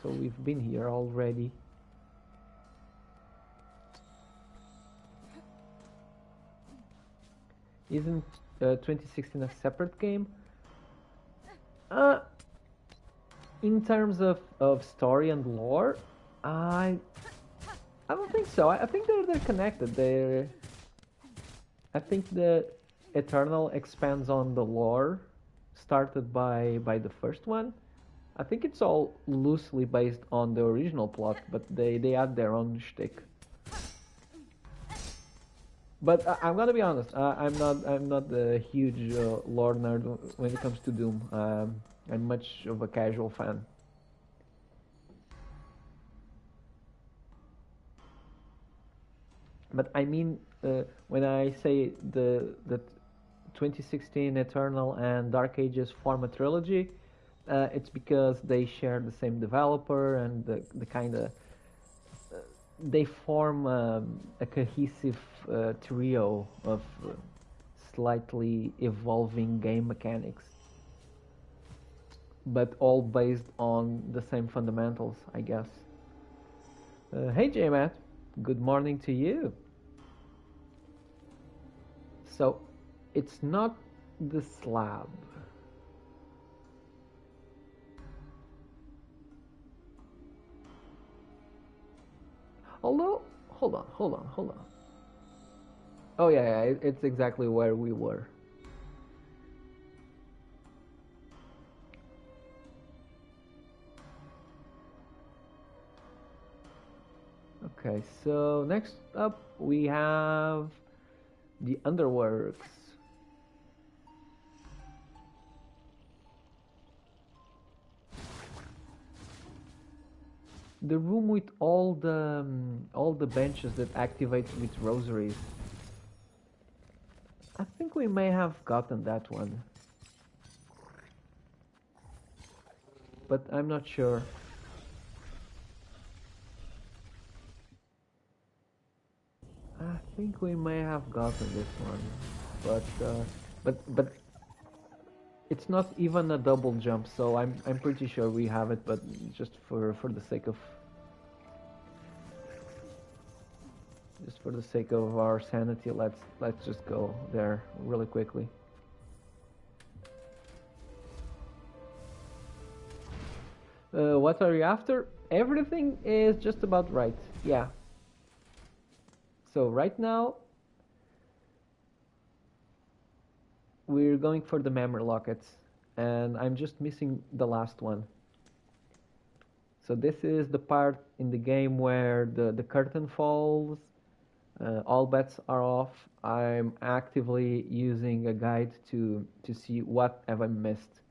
So we've been here already. Isn't 2016 a separate game? In terms of story and lore, I don't think so. I think they're connected. I think the Eternal expands on the lore started by the first one. I think it's all loosely based on the original plot, but they add their own shtick. But I'm gonna be honest. I'm not a huge lore nerd when it comes to Doom. I'm much of a casual fan. But I mean, when I say the 2016 Eternal and Dark Ages form a trilogy, it's because they share the same developer and the kind of they form a cohesive trio of slightly evolving game mechanics, but all based on the same fundamentals, I guess. Hey J-Matt, good morning to you. So, it's not the slab. Although, hold on. Oh yeah, it's exactly where we were. Okay, so next up we have the Underworks. The room with all the benches that activate with rosaries. I think we may have gotten that one, but I'm not sure. I think we may have gotten this one, but it's not even a double jump, so I'm pretty sure we have it, but just for the sake of our sanity, let's just go there really quickly. What are you after? Everything is just about right. Yeah. So right now we're going for the memory lockets, and I'm just missing the last one. So this is the part in the game where the curtain falls, all bets are off. I'm actively using a guide to see what have I missed.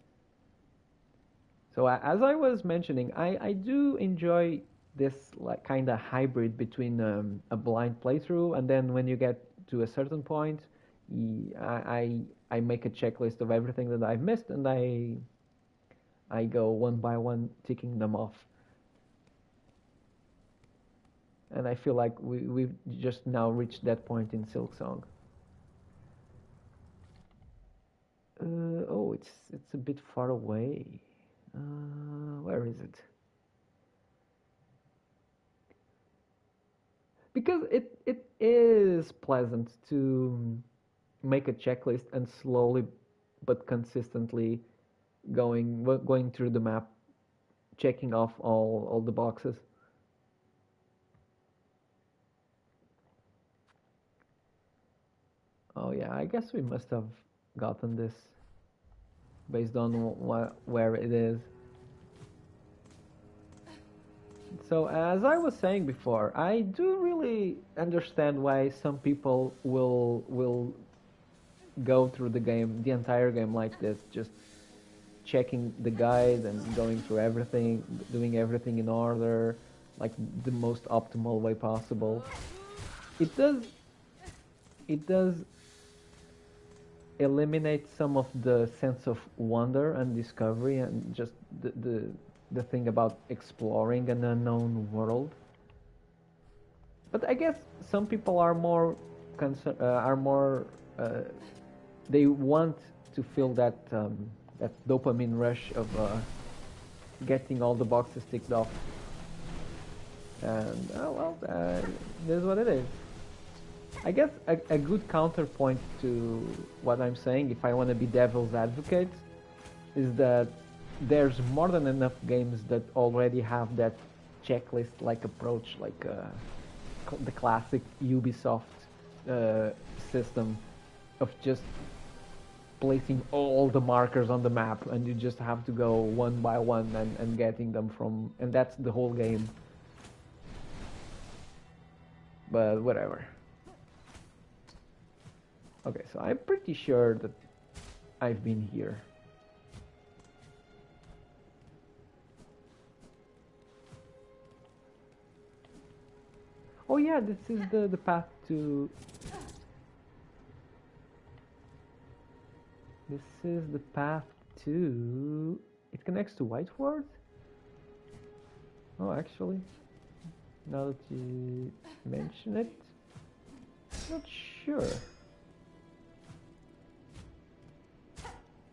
So as I was mentioning, I do enjoy this like kind of hybrid between a blind playthrough, and then when you get to a certain point, I make a checklist of everything that I've missed, and I go one by one ticking them off. And I feel like we've just now reached that point in Silksong. Oh, it's a bit far away. Where is it? Because it is pleasant to make a checklist and slowly but consistently going through the map, checking off all the boxes. Oh yeah, I guess we must have gotten this based on where it is. So as I was saying before, I do really understand why some people will go through the entire game like this, just checking the guide and going through everything, doing everything in order, like the most optimal way possible. It does it does eliminate some of the sense of wonder and discovery and just the thing about exploring an unknown world. But I guess some people are more are more they want to feel that dopamine rush of getting all the boxes ticked off. And oh well, this is what it is. I guess a good counterpoint to what I'm saying, if I want to be devil's advocate, is that there's more than enough games that already have that checklist-like approach, like the classic Ubisoft system of just placing all the markers on the map, and you just have to go one by one and getting them from, and that's the whole game. But whatever. Okay, so I'm pretty sure that I've been here. Oh yeah, this is the path to... This is the path to... It connects to Whiteward? Oh, actually, now that you mention it, not sure.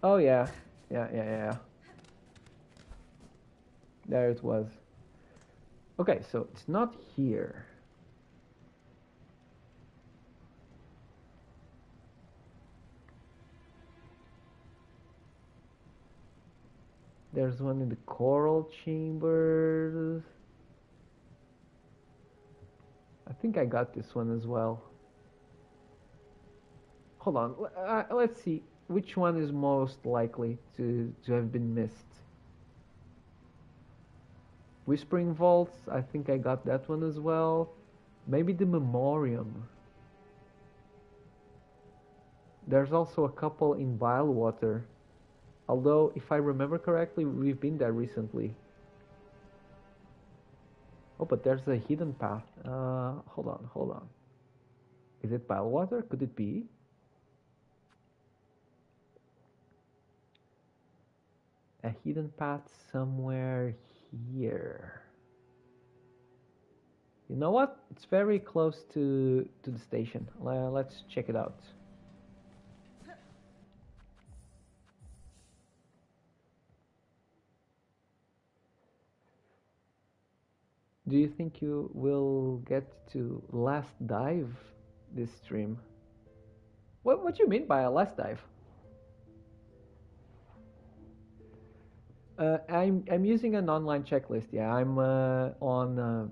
Oh yeah, yeah. There it was. Okay, so it's not here. There's one in the coral chambers. I think I got this one as well. Hold on, let's see which one is most likely to have been missed. Whispering Vaults, I think I got that one as well. Maybe the Memoriam. There's also a couple in Bilewater. Although, if I remember correctly, we've been there recently. Oh, but there's a hidden path. Hold on. Is it Bilewater? Could it be? a hidden path somewhere here. You know what? It's very close to the station. Let's check it out. Do you think you will get to last dive this stream? What do you mean by a last dive? I'm using an online checklist. Yeah, I'm on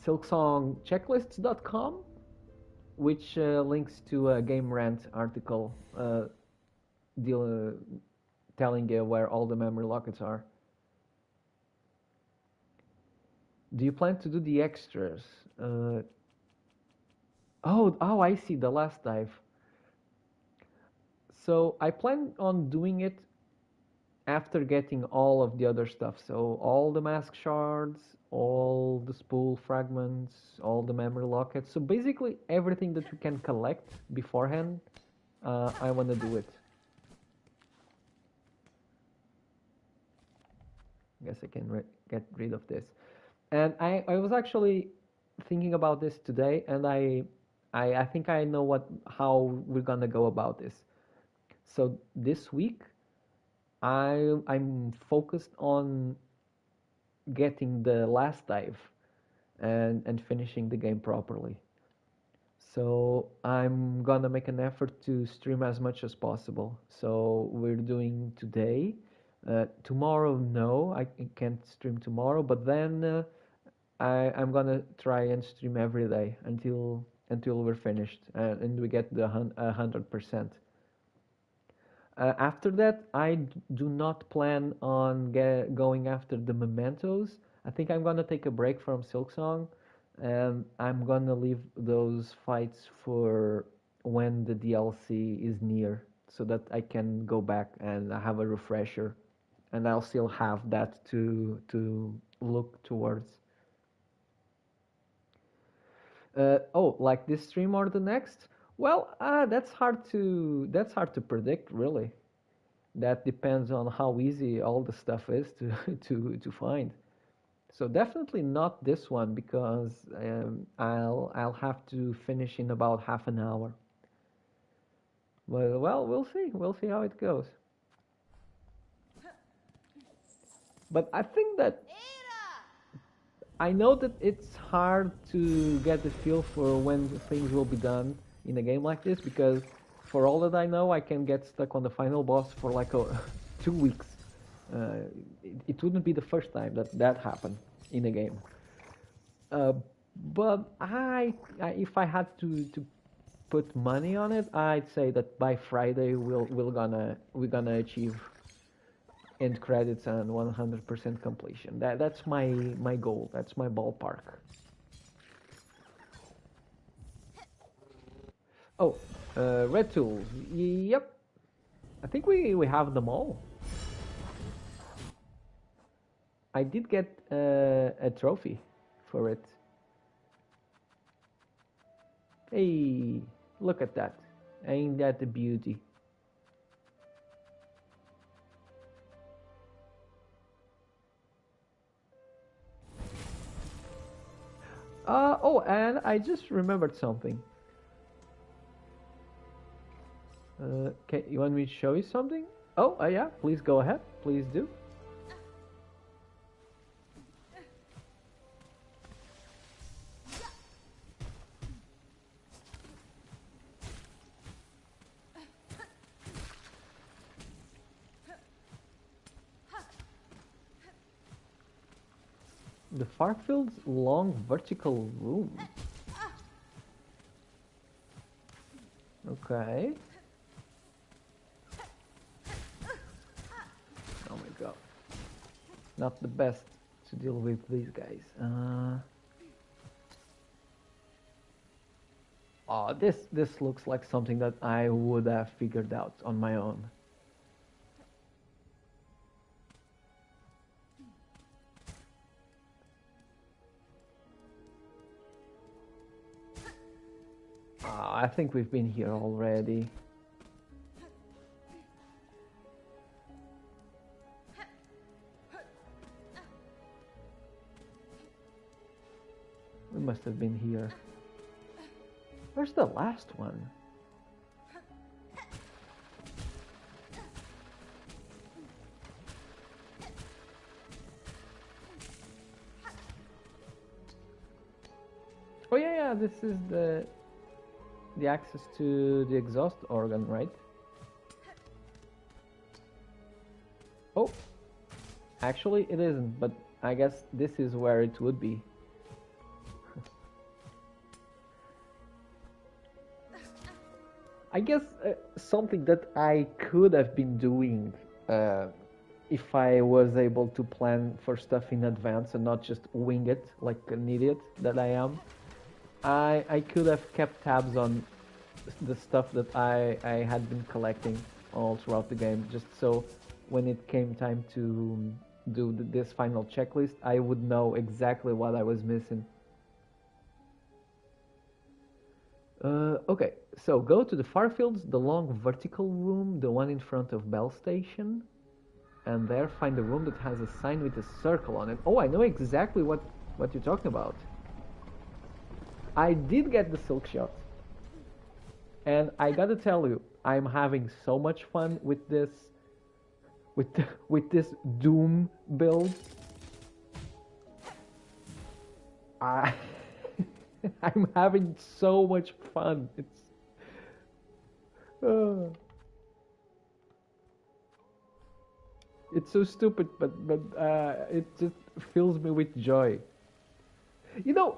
silksongchecklists.com, which links to a Game Rant article deal, telling you where all the memory lockets are. Do you plan to do the extras? Oh, I see, the last dive. So I plan on doing it after getting all of the other stuff. So all the mask shards, all the spool fragments, all the memory lockets. So basically everything that you can collect beforehand, I want to do it. I guess I can get rid of this. And I was actually thinking about this today, and I think I know how we're gonna go about this. So this week, I'm focused on getting the last dive and finishing the game properly. So I'm gonna make an effort to stream as much as possible. So we're doing today. Tomorrow, no, I can't stream tomorrow. But then I'm gonna try and stream every day until we're finished and we get the 100%. After that, I do not plan on going after the mementos. I think I'm gonna take a break from Silksong, and I'm gonna leave those fights for when the DLC is near, so that I can go back and have a refresher, and I'll still have that to look towards. Like this stream or the next? Well, that's hard to predict, really. That depends on how easy all the stuff is to to find. So definitely not this one because I'll have to finish in about half an hour. Well, we'll see. We'll see how it goes. But I think that I know that it's hard to get the feel for when things will be done in a game like this because, for all that I know, I can get stuck on the final boss for like 2 weeks. It wouldn't be the first time that happened in a game. Uh, but if I had to put money on it, I'd say that by Friday we're gonna achieve end credits and 100% completion. That's my goal. That's my ballpark. Oh, red tools. Yep. I think we have them all. I did get a trophy for it. Hey, look at that. Ain't that the beauty? And I just remembered something. Okay, you want me to show you something? Oh, yeah, please go ahead. Please do. The Farfield's long vertical room. Okay. Oh my god. Not the best to deal with these guys. Oh, this looks like something that I would have figured out on my own. I think we've been here already. must have been here. Where's the last one? Oh yeah, this is the access to the exhaust organ, right? Oh, actually it isn't, but I guess this is where it would be. I guess something that I could have been doing if I was able to plan for stuff in advance and not just wing it like an idiot that I am. I could have kept tabs on the stuff that I had been collecting all throughout the game, just so when it came time to do this final checklist, I would know exactly what I was missing. Okay, so go to the Farfields, the long vertical room, the one in front of Bell Station, and there find a room that has a sign with a circle on it. Oh, I know exactly what you're talking about. I did get the silk shot, and I gotta tell you, I'm having so much fun with this, with this Doom build. I I'm having so much fun. It's so stupid, but it just fills me with joy. You know,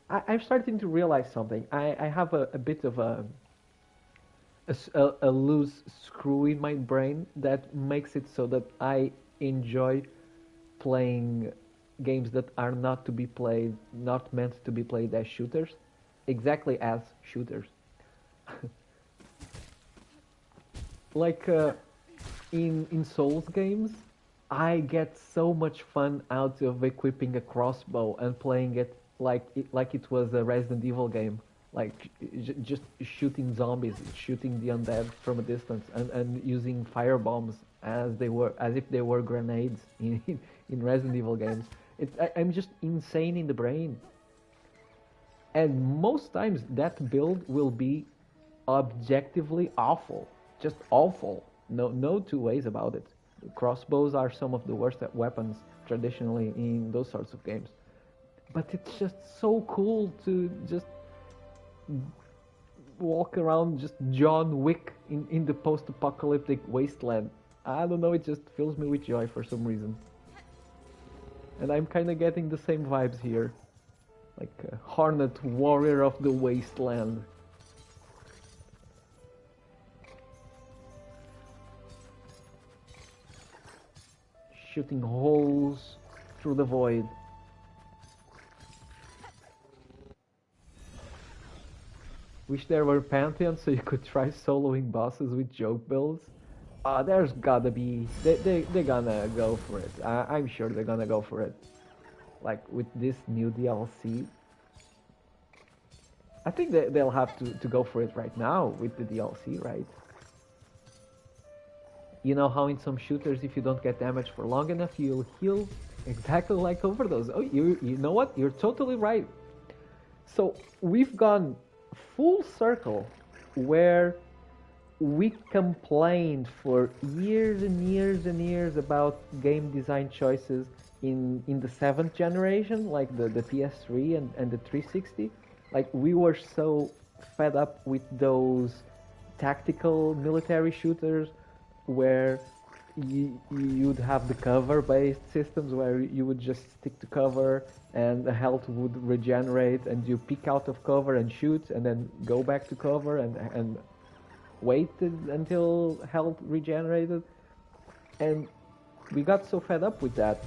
I'm starting to realize something. I have a bit of a loose screw in my brain that makes it so that I enjoy playing games that are not to be played, not meant to be played as shooters, exactly as shooters. Like in Souls games, I get so much fun out of equipping a crossbow and playing it like it was a Resident Evil game, like just shooting zombies, shooting the undead from a distance, and using fire bombs as if they were grenades in Resident Evil games. I'm just insane in the brain, and most times that build will be objectively awful, just awful. No two ways about it. Crossbows are some of the worst weapons traditionally in those sorts of games, but it's just so cool to just walk around just John Wick in the post-apocalyptic wasteland. I don't know, it just fills me with joy for some reason. And I'm kind of getting the same vibes here. Like a Hornet, warrior of the wasteland. Shooting holes through the void. Wish there were pantheons so you could try soloing bosses with joke builds. There's gotta be... They're gonna go for it. I'm sure they're gonna go for it. Like, with this new DLC. I think they'll have to go for it right now with the DLC, right? You know how in some shooters, if you don't get damage for long enough, you'll heal exactly like Overdose. Oh, you know what? You're totally right. So, we've gone full circle where we complained for years and years and years about game design choices in the 7th generation, like the PS3 and the 360. Like, we were so fed up with those tactical military shooters where you'd have the cover-based systems where you would just stick to cover and the health would regenerate and you peek out of cover and shoot and then go back to cover and wait until health regenerated. And we got so fed up with that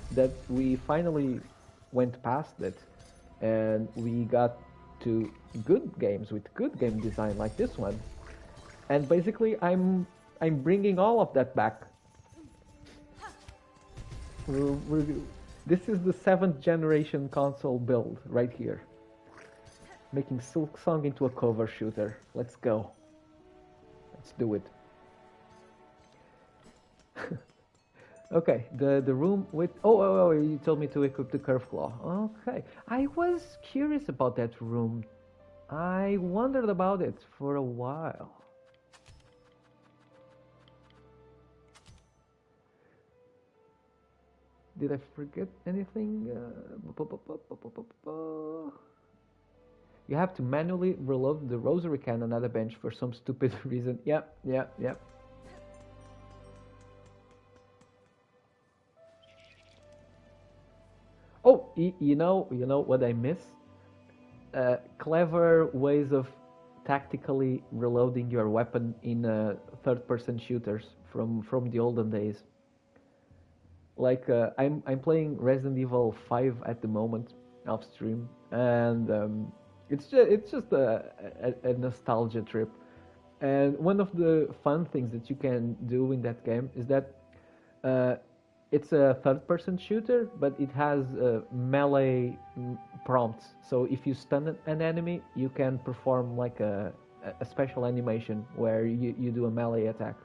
we finally went past it and we got to good games with good game design like this one. And basically I'm bringing all of that back. This is the 7th generation console build right here. Making Silksong into a cover shooter. Let's go. Let's do it. Okay, the room with oh, you told me to equip the curve claw. Okay, I was curious about that room. I wondered about it for a while. Did I forget anything? You have to manually reload the rosary cannon at a bench for some stupid reason. Yep, yep, yep. Oh, you know what I miss? Clever ways of tactically reloading your weapon in third-person shooters from the olden days. Like I'm playing Resident Evil 5 at the moment off stream, and it's just a nostalgia trip. And one of the fun things that you can do in that game is that uh, it's a third-person shooter, but it has melee prompts. So if you stun an enemy, you can perform like a special animation where you do a melee attack.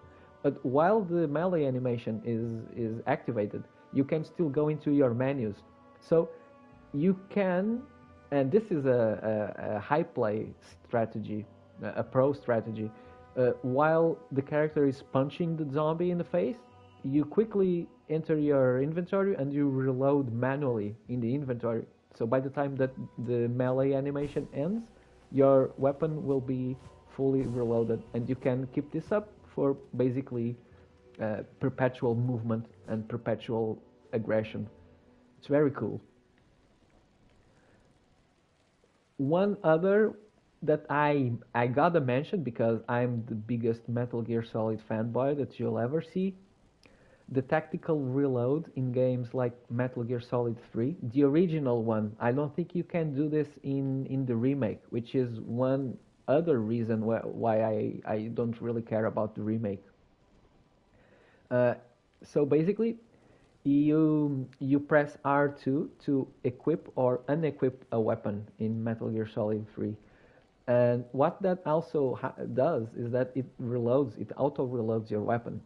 But while the melee animation is activated, you can still go into your menus. So you can, and this is a high play strategy, a pro strategy. While the character is punching the zombie in the face, you quickly enter your inventory and you reload manually in the inventory. So by the time that the melee animation ends, your weapon will be fully reloaded, and you can keep this up for basically perpetual movement and perpetual aggression. It's very cool. One other that I gotta mention because I'm the biggest Metal Gear Solid fanboy that you'll ever see. The tactical reload in games like Metal Gear Solid 3, the original one. I don't think you can do this in the remake, which is one other reason why I don't really care about the remake. Uh, so basically, you press R2 to equip or unequip a weapon in Metal Gear Solid 3. And what that also does is that it auto reloads your weapon.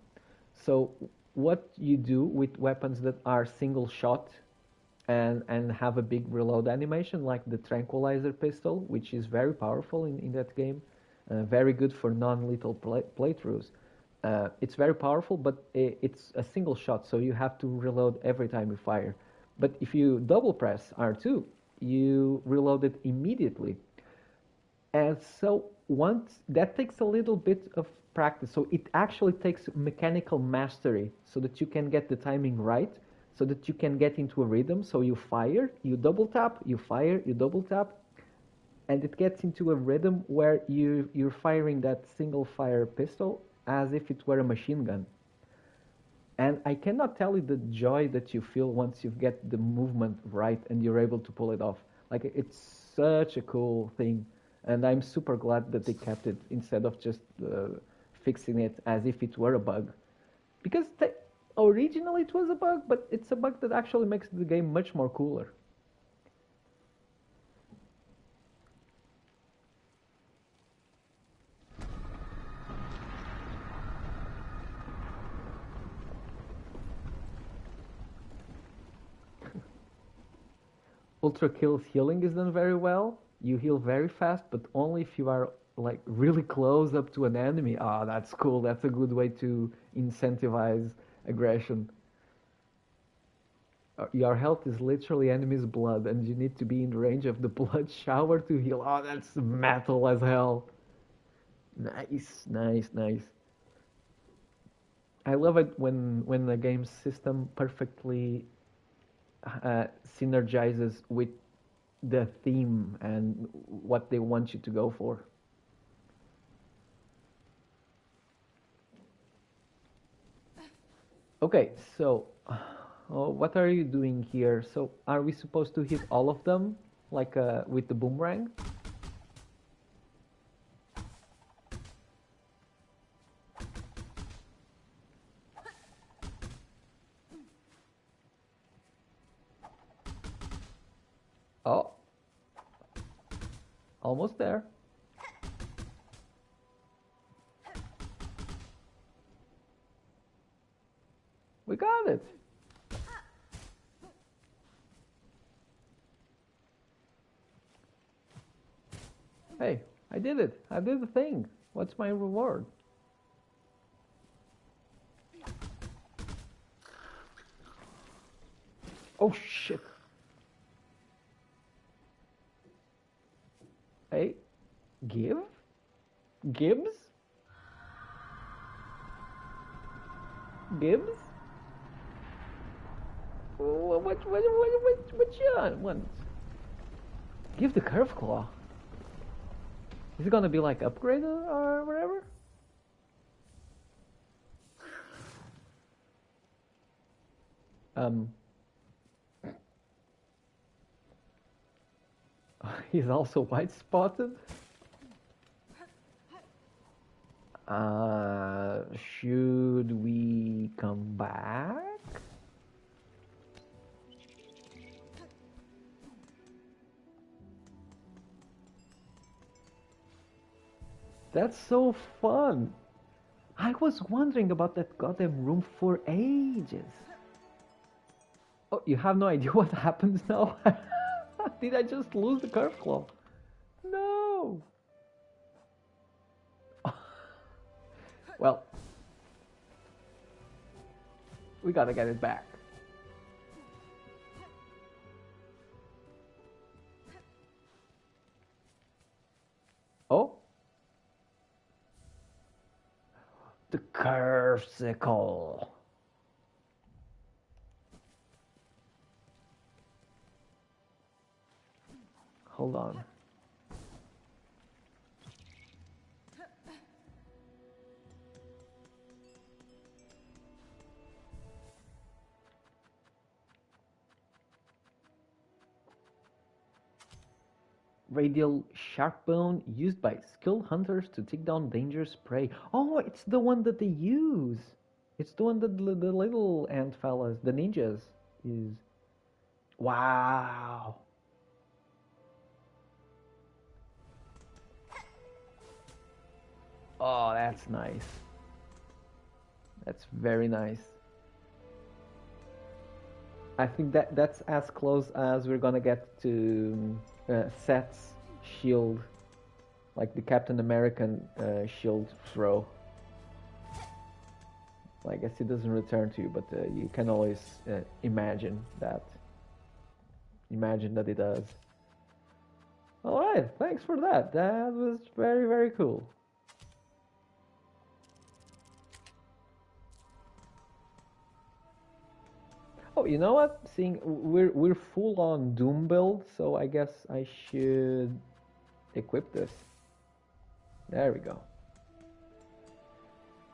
So what you do with weapons that are single shot and have a big reload animation, like the tranquilizer pistol, which is very powerful in that game, very good for non-lethal playthroughs. It's very powerful, but it's a single shot, so you have to reload every time you fire. But if you double press R2, you reload it immediately. And so once that takes a little bit of practice. So it actually takes mechanical mastery so that you can get the timing right, so that you can get into a rhythm. So you fire, you double tap, you fire, you double tap, and it gets into a rhythm where you're firing that single fire pistol as if it were a machine gun. And I cannot tell you the joy that you feel once you get the movement right and you're able to pull it off. Like it's such a cool thing, and I'm super glad that they kept it instead of just fixing it as if it were a bug. Because originally it was a bug, but it's a bug that actually makes the game much more cooler. Ultra Kill's healing is done very well. You heal very fast, but only if you are like really close up to an enemy. Ah, that's cool. That's a good way to incentivize aggression. Your health is literally enemy's blood, and you need to be in range of the blood shower to heal. Oh, that's metal as hell. Nice, nice, nice. I love it when the game system perfectly synergizes with the theme and what they want you to go for. Okay, so what are you doing here? So are we supposed to hit all of them, like with the boomerang? Oh, almost there. We got it. Hey, I did it. I did the thing. What's my reward? Oh shit. Hey, give? Gibbs? Gibbs? What you want? Give the curve claw. Is it gonna be like upgraded or whatever? He's also white spotted. Should we come back? That's so fun. I was wondering about that goddamn room for ages. Oh, you have no idea what happens now? Did I just lose the curve claw? No. Well, we gotta get it back. Oh. The curvesicle. Hold on. Radial shark bone used by skilled hunters to take down dangerous prey. Oh, it's the one that they use. It's the one that the little ant fellas, the ninjas, use. Wow. Oh, that's nice. That's very nice. I think that's as close as we're gonna get to Seth's shield, like the Captain American shield throw. Well, I guess it doesn't return to you, but you can always imagine that. Imagine that it does. Alright, thanks for that. That was very, very cool. Oh, you know what? Seeing we're full on Doom build, so I guess I should equip this. There we go.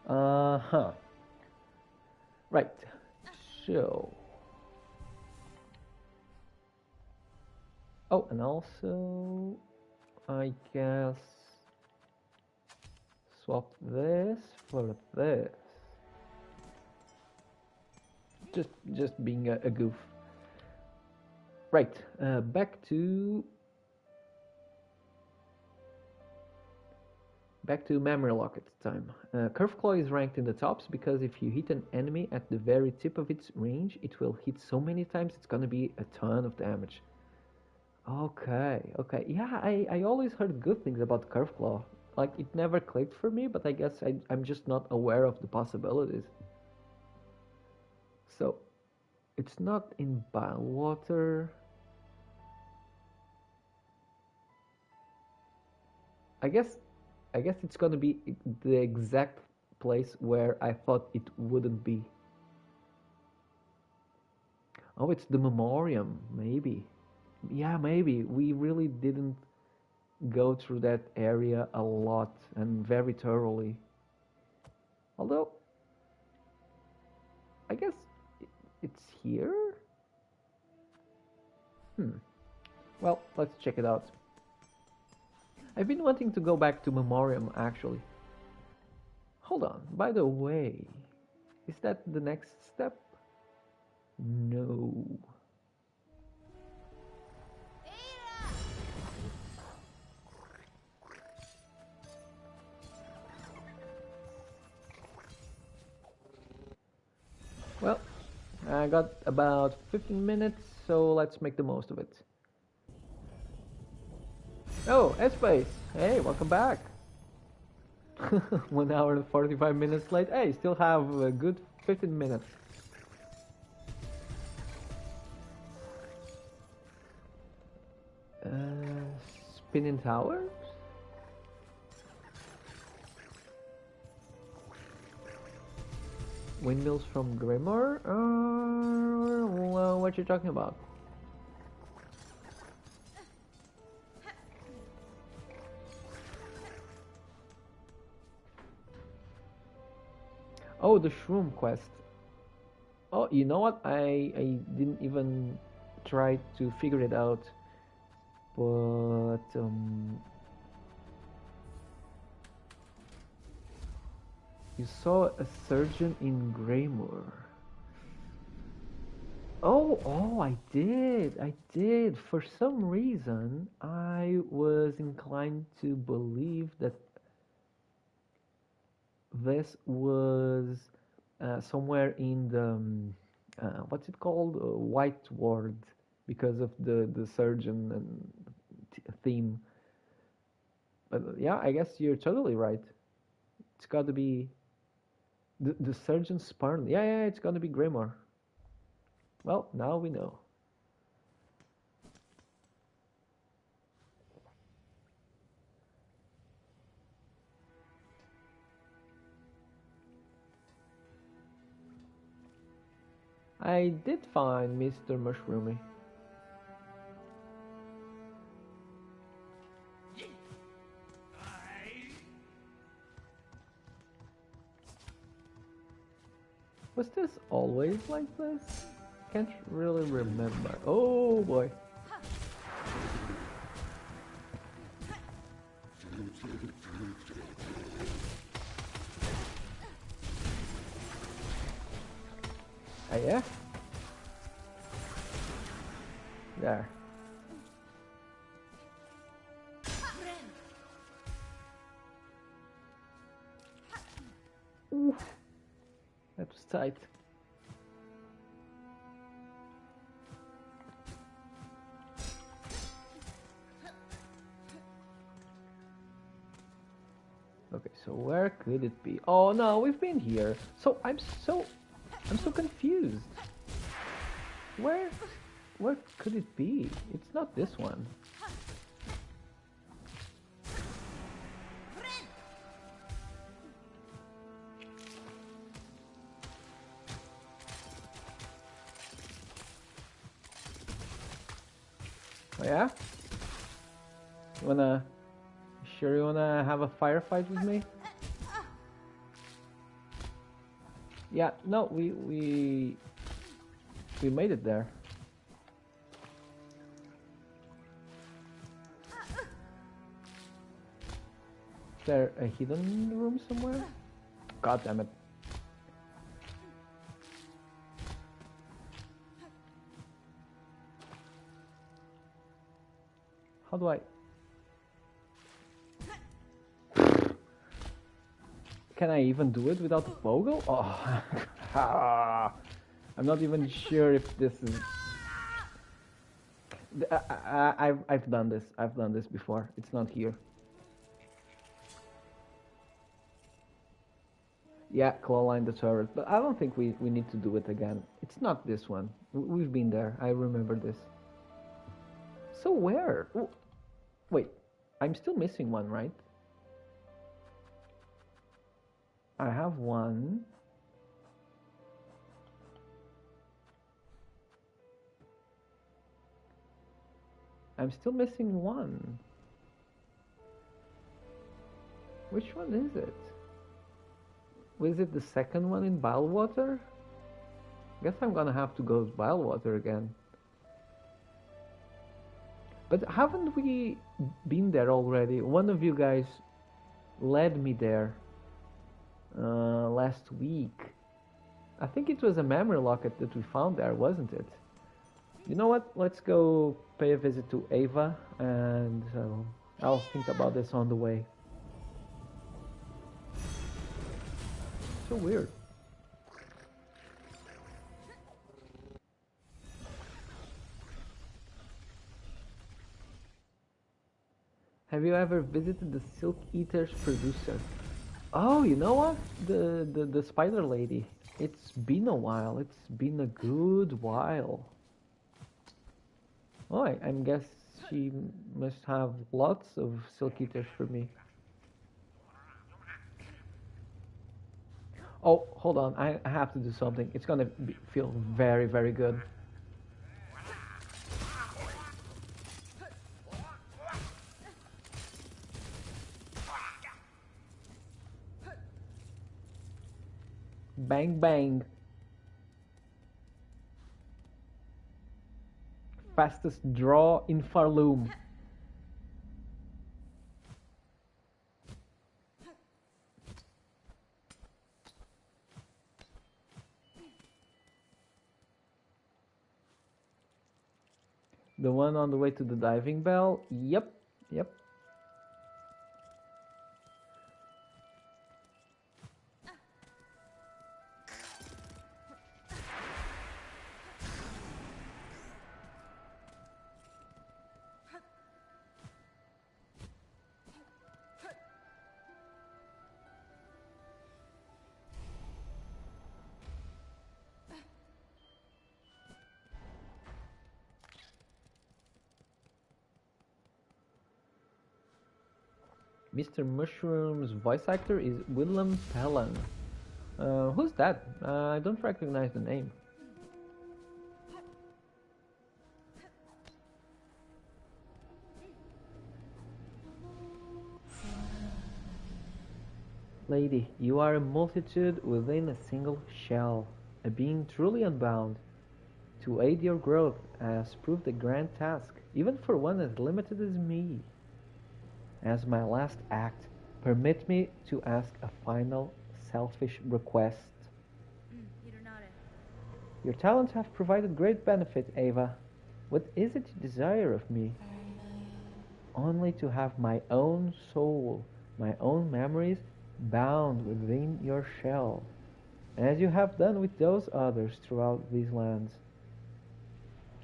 Uh-huh. Right. So. Oh, and also, I guess swap this for this. Just being a goof. Right, back to memory locket time. Curve Claw is ranked in the tops because if you hit an enemy at the very tip of its range, it will hit so many times it's gonna be a ton of damage. Okay. Yeah, I always heard good things about Curve Claw. Like, it never clicked for me, but I guess I'm just not aware of the possibilities. So, it's not in Bywater. I guess it's gonna be the exact place where I thought it wouldn't be. Oh, it's the Memoriam, maybe. Yeah, maybe. We really didn't go through that area a lot and very thoroughly. Although, I guess it's here? Well, let's check it out. I've been wanting to go back to Memoriam, actually. Hold on, by the way, is that the next step? No. Well, I got about 15 minutes, so let's make the most of it. Oh, S-Space! Hey, welcome back! 1 hour and 45 minutes late. Hey, still have a good 15 minutes. Spinning towers? Windmills from Grimoire? Well, what you talking about? Oh, the Shroom quest. Oh, you know what? I didn't even try to figure it out, but you saw a surgeon in Greymoor. Oh, I did. For some reason, I was inclined to believe that this was somewhere in the what's it called, White Ward, because of the surgeon and theme. But yeah, I guess you're totally right. It's got to be the surgeon Sparn. Yeah, it's gonna be Grimoire. Well, now we know. I did find Mr. Mushroomy. Was this always like this? Can't really remember. Oh boy. Oh yeah? There. Ooh. That was tight. Okay, so where could it be? Oh no, we've been here. So I'm so confused. Where could it be? It's not this one. Oh yeah? You wanna have a firefight with me? Yeah, no, we made it there. Is there a hidden room somewhere? God damn it. How do I... Can I even do it without the pogo? Oh, I'm not even sure if this is... I've done this. I've done this before. It's not here. Yeah, clawline the turret, but I don't think we need to do it again. It's not this one. We've been there. I remember this. So where? Ooh, wait, I'm still missing one, right? I have one. I'm still missing one. Which one is it? Was it the second one in Bilewater? Guess I'm gonna have to go to Bilewater again. But haven't we been there already? One of you guys led me there last week. I think it was a memory locket that we found there, wasn't it? You know what? Let's go pay a visit to Ava, and I'll think about this on the way. So weird. Have you ever visited the Silk Eater's producer? Oh, you know what? The spider lady. It's been a while. It's been a good while. Oh, I guess she must have lots of Silk Eaters for me. Oh, hold on. I have to do something. It's gonna feel very, very good. Bang, bang. Fastest draw in Farloom. The one on the way to the diving bell? Yep, yep. Mr. Mushroom's voice actor is Willem Pellan. Who's that? I don't recognize the name. Lady, you are a multitude within a single shell, a being truly unbound. To aid your growth has proved a grand task, even for one as limited as me. As my last act, permit me to ask a final, selfish request. Your talents have provided great benefit, Ava. What is it you desire of me? Only to have my own soul, my own memories, bound within your shell, as you have done with those others throughout these lands.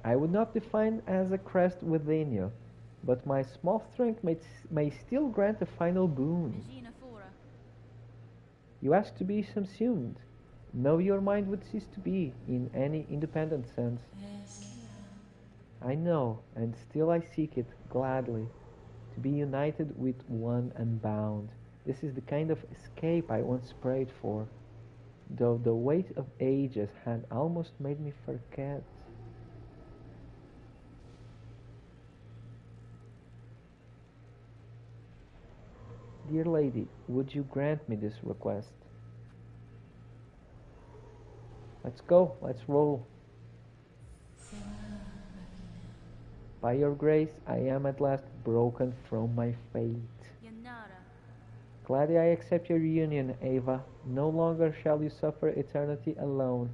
I would not define as a crest within you, but my small strength may still grant a final boon. You ask to be subsumed. No, your mind would cease to be, in any independent sense. I know, and still I seek it, gladly, to be united with one unbound. This is the kind of escape I once prayed for, though the weight of ages had almost made me forget. Dear lady, would you grant me this request? Let's go, let's roll. By your grace, I am at last broken from my fate. Gladly I accept your union, Ava. No longer shall you suffer eternity alone.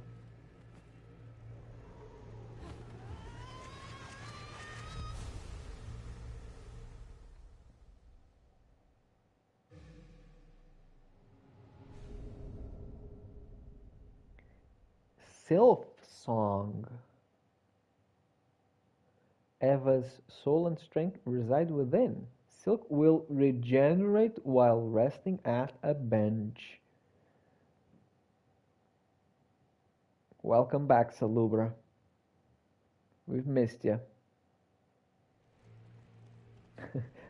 Silksong. Eva's soul and strength reside within. Silk will regenerate while resting at a bench. Welcome back, Salubra. We've missed you.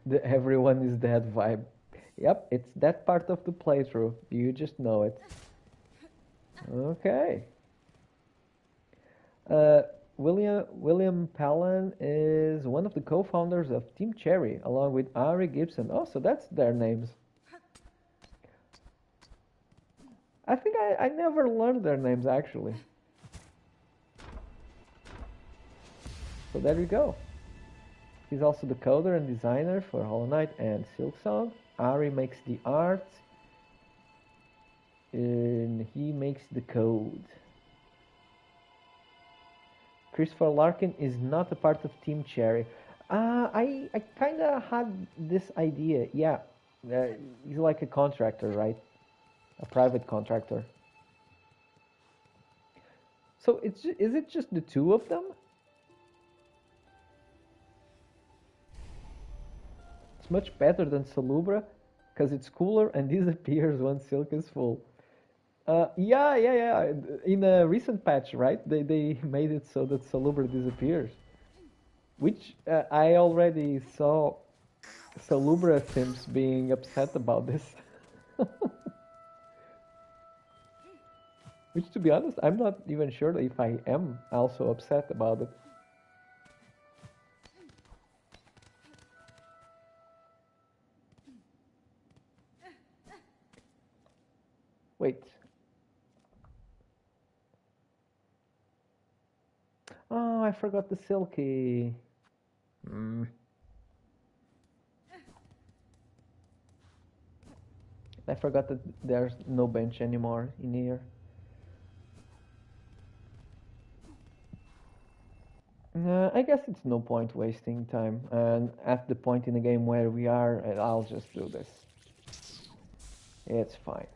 The everyone is dead vibe. Yep, it's that part of the playthrough. You just know it. Okay. Uh, William Palin is one of the co-founders of Team Cherry, along with Ari Gibson. Oh, so that's their names. I think I never learned their names, actually. So there you go. He's also the coder and designer for Hollow Knight and Silksong. Ari makes the art, and he makes the code. Christopher Larkin is not a part of Team Cherry. I kind of had this idea. Yeah, he's like a contractor, right? A private contractor. So is it just the two of them? It's much better than Salubra because it's cooler and disappears once Silk is full. Yeah. In a recent patch, right? They made it so that Salubra disappears, which I already saw Salubra Sims being upset about this. Which, to be honest, I'm not even sure if I am also upset about it. Wait. Oh, I forgot the Silky. Mm. I forgot that there's no bench anymore in here. I guess it's no point wasting time, and at the point in the game where we are, I'll just do this. It's fine.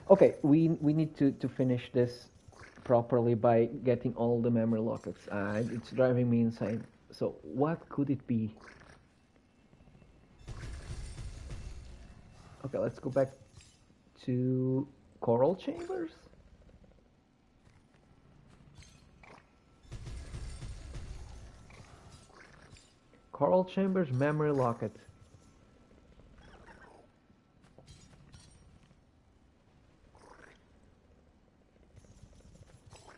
Okay, we need to finish this properly by getting all the memory lockets. It's driving me insane. So what could it be? Okay, let's go back to Coral Chambers. Coral Chambers memory locket.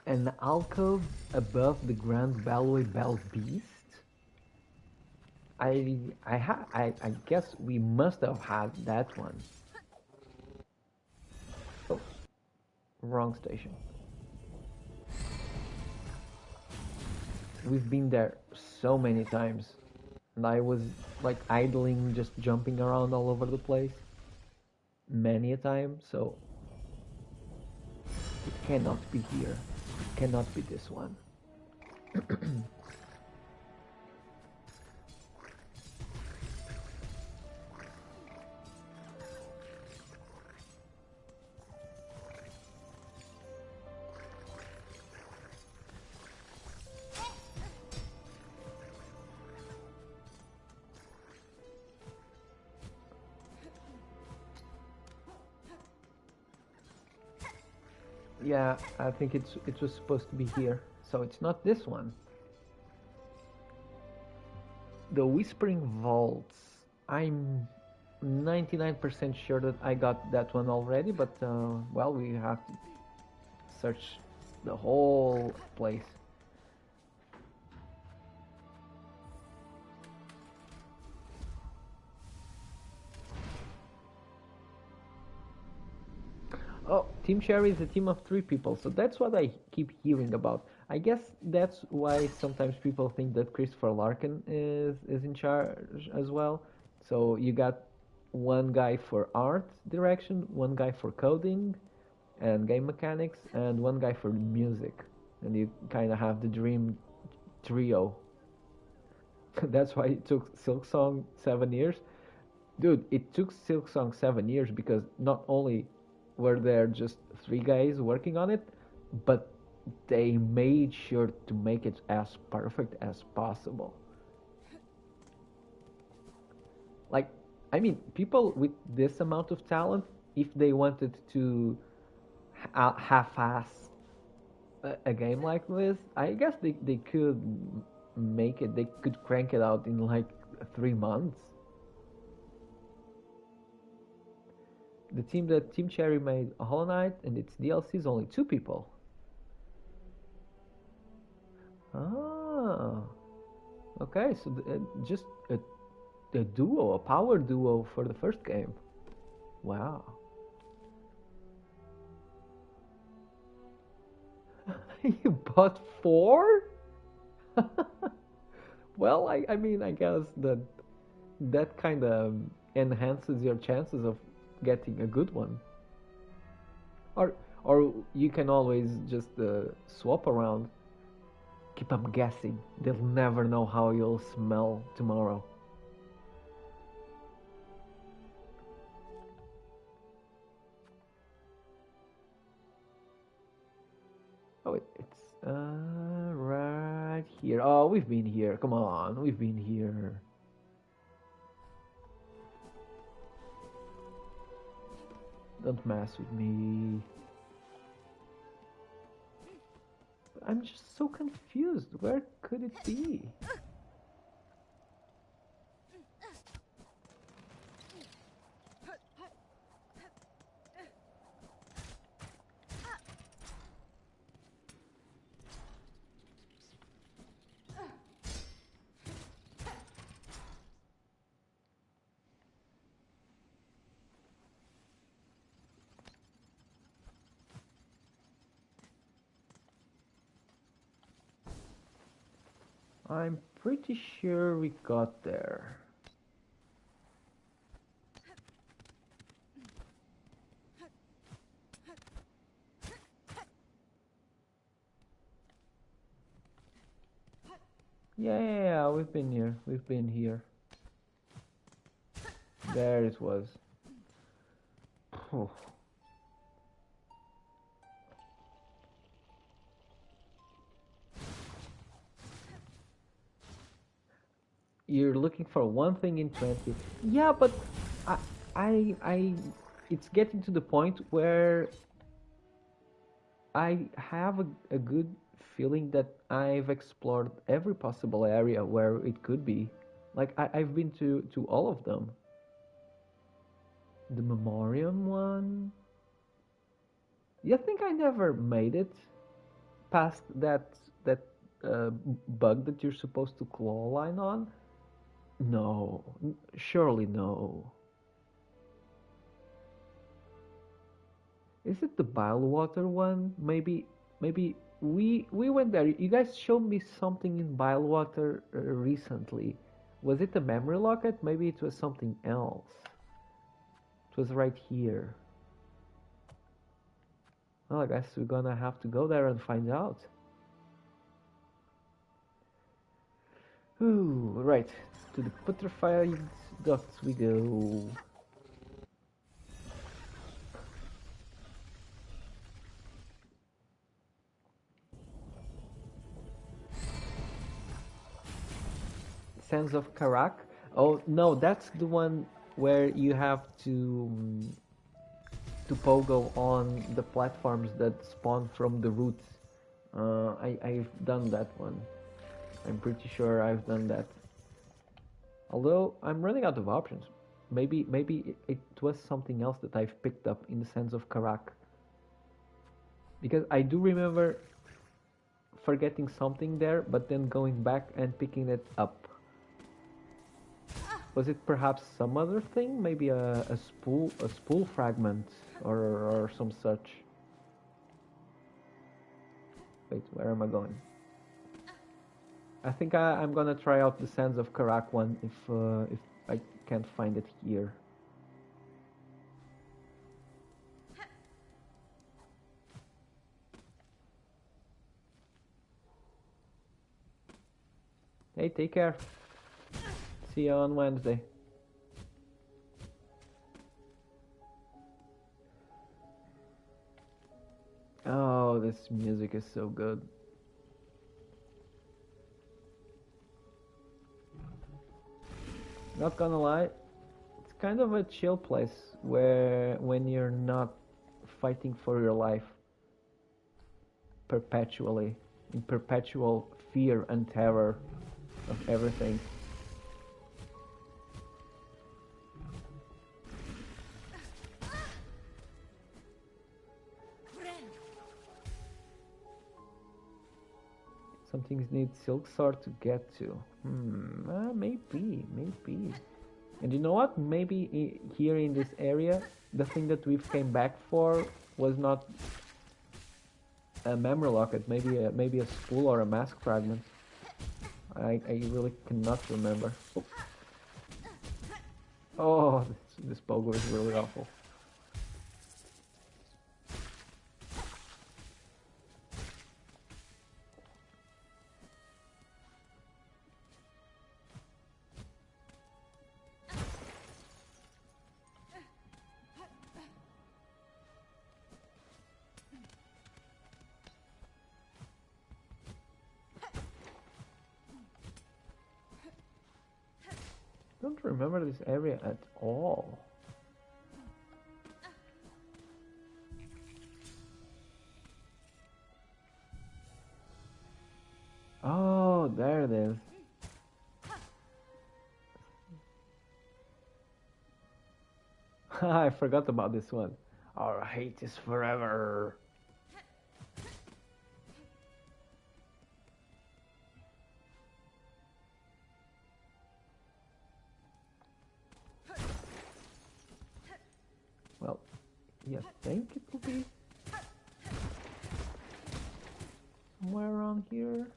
An alcove above the Grand Bellway Bell Beast? I guess we must have had that one. Oh, wrong station. We've been there so many times, and I was like idling, just jumping around all over the place many a time, so it cannot be here. It cannot be this one. Yeah, I think it was supposed to be here, so it's not this one. The Whispering Vaults. I'm 99% sure that I got that one already, but well, we have to search the whole place. Oh, Team Cherry is a team of 3 people, so that's what I keep hearing about. I guess that's why sometimes people think that Christopher Larkin is in charge as well. So you got one guy for art direction, one guy for coding and game mechanics, and one guy for music. And you kind of have the dream trio. That's why it took Silksong 7 years. Dude, it took Silksong 7 years because not only were there just 3 guys working on it, but they made sure to make it as perfect as possible. Like, I mean, people with this amount of talent, if they wanted to half-ass a game like this, I guess they could make it, they could crank it out in like 3 months. The team that Team Cherry made Hollow Knight and its DLC is only 2 people. Ah, okay, so just a duo, a power duo for the first game. Wow. You bought 4? Well, I mean, I guess that kind of enhances your chances of getting a good one. Or or you can always just swap around. Keep them guessing. They'll never know how you'll smell tomorrow. Oh, it's right here. here. Oh, we've been here. Come on, we've been here. Don't mess with me. I'm just so confused. Where could it be? I'm pretty sure we got there. Yeah, we've been here. We've been here. There it was. Oh. You're looking for one thing in 20. Yeah, but I, it's getting to the point where I have a good feeling that I've explored every possible area where it could be. Like I've been to all of them. The Memoriam one. You think I never made it past that bug that you're supposed to claw line on? No, surely no. Is it the bile water one? Maybe we went there. You guys showed me something in bile water recently. Was it the memory locket? Maybe it was something else. It was right here. Well, I guess we're gonna have to go there and find out. Ooh, right. To the putrefied ducts we go. Sands of Karak. Oh no, that's the one where you have to pogo on the platforms that spawn from the roots. I've done that one. I'm pretty sure I've done that. Although I'm running out of options. Maybe it was something else that I've picked up in the Sands of Karak. Because I do remember forgetting something there, but then going back and picking it up. Was it perhaps some other thing? Maybe a spool fragment or some such. Wait, where am I going? I think I'm gonna try out the Sands of Karak one if I can't find it here. Hey, take care. See you on Wednesday. Oh, this music is so good. Not gonna lie, it's kind of a chill place where when you're not fighting for your life perpetually, in perpetual fear and terror of everything. Some things need Silksong to get to. Maybe. And you know what? Maybe here in this area, the thing that we've came back for was not a memory locket. Maybe a spool or a mask fragment. I really cannot remember. Oh, this pogo is really awful. remember this area at all. Oh, there it is. I forgot about this one. Our hate is forever. Well, you think it will be somewhere around here?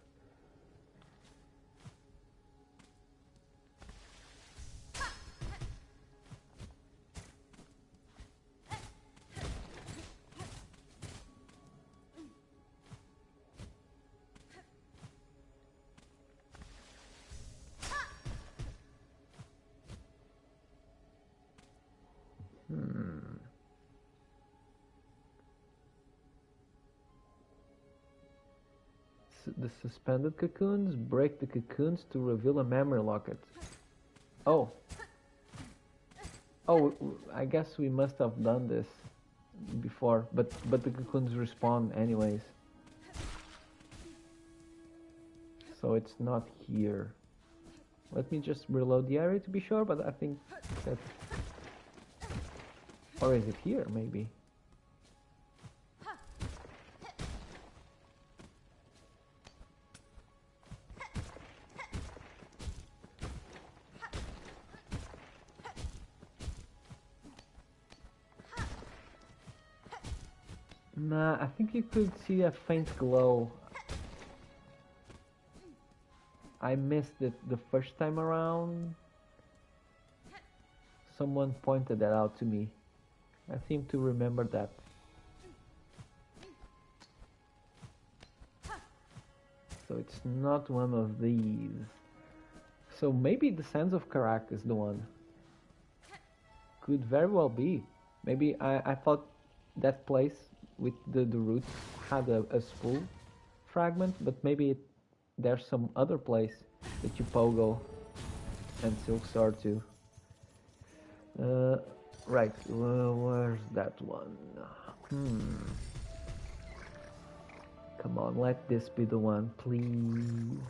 The suspended cocoons break the cocoons to reveal a memory locket. Oh. Oh, I guess we must have done this before, but the cocoons respawn anyways. So it's not here. Let me just reload the area to be sure, but I think that... Or is it here, maybe? Nah, I think you could see a faint glow. I missed it the first time around. Someone pointed that out to me. I seem to remember that. So it's not one of these. So maybe the Sands of Karak is the one. Could very well be. Maybe I thought that place with the roots had a spool fragment, but maybe there's some other place that you pogo and silk sword to. Right, where's that one? Come on, let this be the one, please.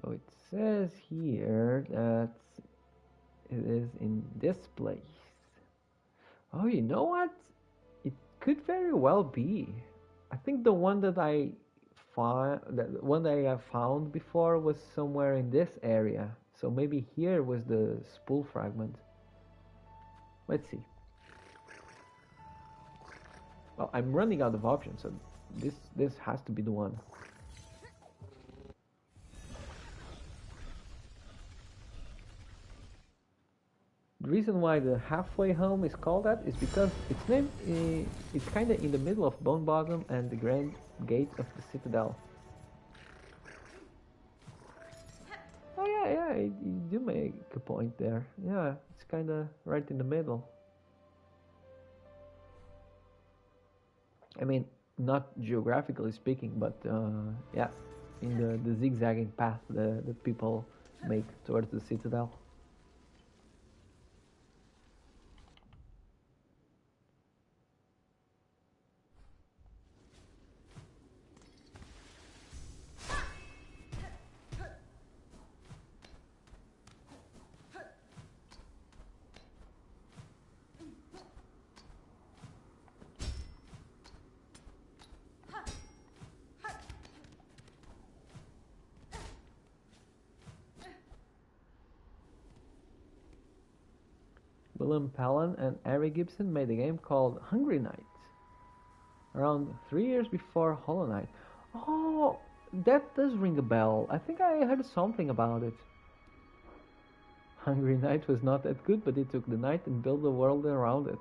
So it says here that it is in this place. Oh, you know what? It could very well be. I think the one that I found before was somewhere in this area. So maybe here was the spool fragment. Let's see. Well, I'm running out of options, so this has to be the one. The reason why the halfway home is called that is because its name it's kind of in the middle of Bone Bottom and the Grand Gate of the Citadel. Oh yeah, you do make a point there. Yeah, it's kind of right in the middle. I mean, not geographically speaking, but yeah, in the zigzagging path that people make towards the Citadel. Willem Pallen and Ari Gibson made a game called Hungry Knight around 3 years before Hollow Knight. Oh, that does ring a bell. I think I heard something about it. Hungry Knight was not that good, but he took the night and built the world around it.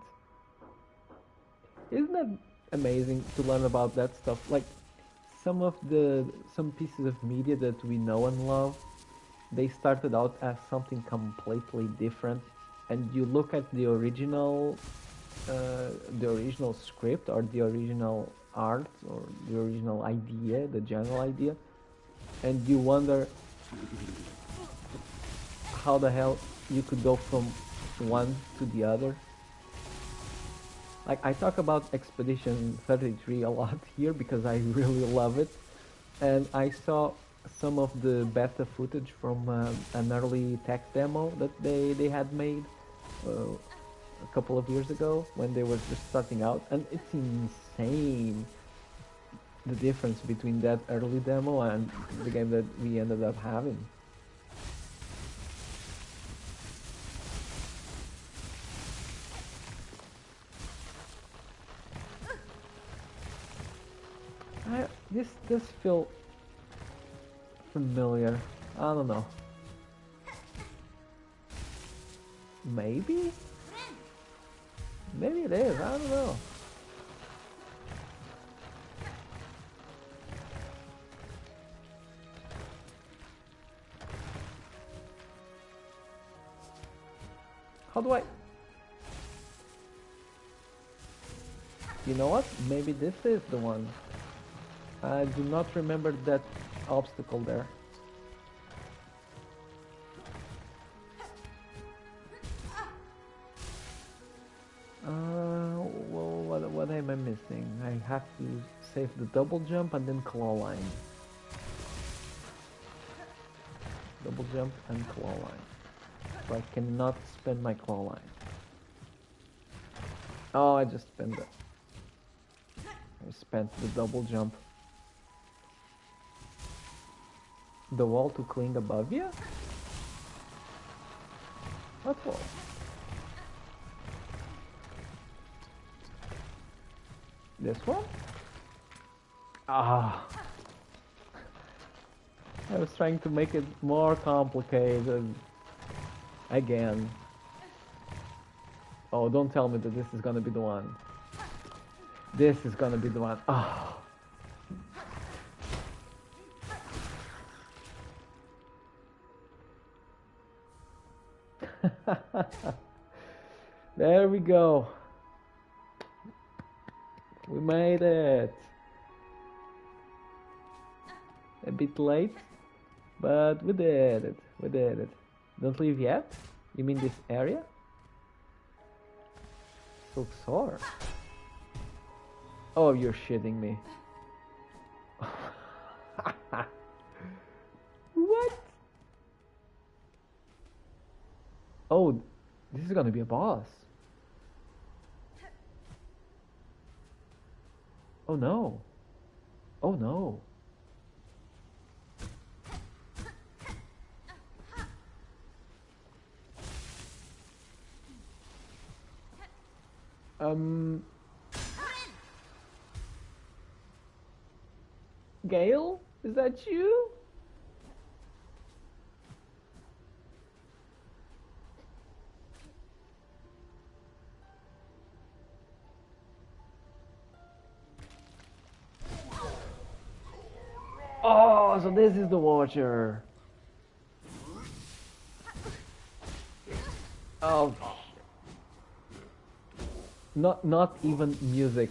Isn't that amazing to learn about that stuff? Like some pieces of media that we know and love, they started out as something completely different. And you look at the original the original script or the original art or the original idea, the general idea, and you wonder how the hell you could go from one to the other. Like I talk about Expedition 33 a lot here because I really love it, and I saw some of the beta footage from an early tech demo that they had made a couple of years ago when they were just starting out, and it's insane the difference between that early demo and the game that we ended up having. This does feel familiar. I don't know. Maybe? Maybe it is. I don't know. How do I... You know what? Maybe this is the one. I do not remember that obstacle there. Well, what am I missing? I have to save the double jump and then claw line. Double jump and claw line. So I cannot spend my claw line. Oh, I just spent it. I spent the double jump. The wall to cling above you? What wall? This one? Ah. I was trying to make it more complicated. Again. Oh, don't tell me that this is gonna be the one. This is gonna be the one. Oh. There we go. We made it. A bit late, but we did it. We did it. Don't leave yet? You mean this area? Silksong. Oh, you're shitting me. What? Oh, this is gonna be a boss. Oh no. Oh no. Gale? Is that you? Oh, so this is the Watcher. Oh, not even music.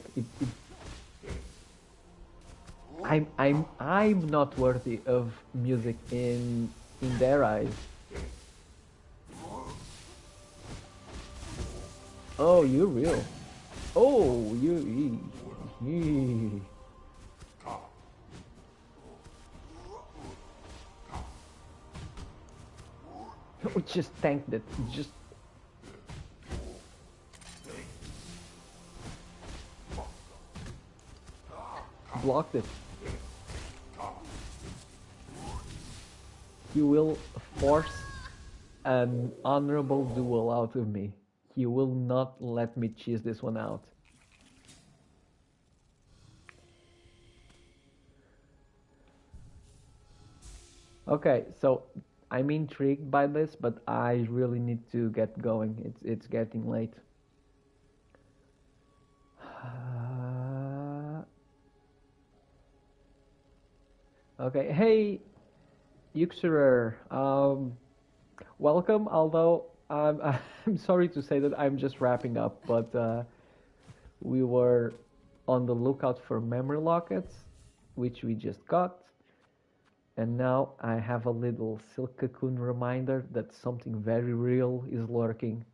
I'm not worthy of music in their eyes. Oh, you're real. Oh, you. Just tanked it. Just blocked it. He will force an honorable duel out of me. He will not let me cheese this one out. Okay, so I'm intrigued by this, but I really need to get going. It's getting late. Okay, hey, Uxerer, welcome. Although I'm I'm sorry to say that I'm just wrapping up, but we were on the lookout for memory lockets, which we just got, and now I have a little silk cocoon reminder that something very real is lurking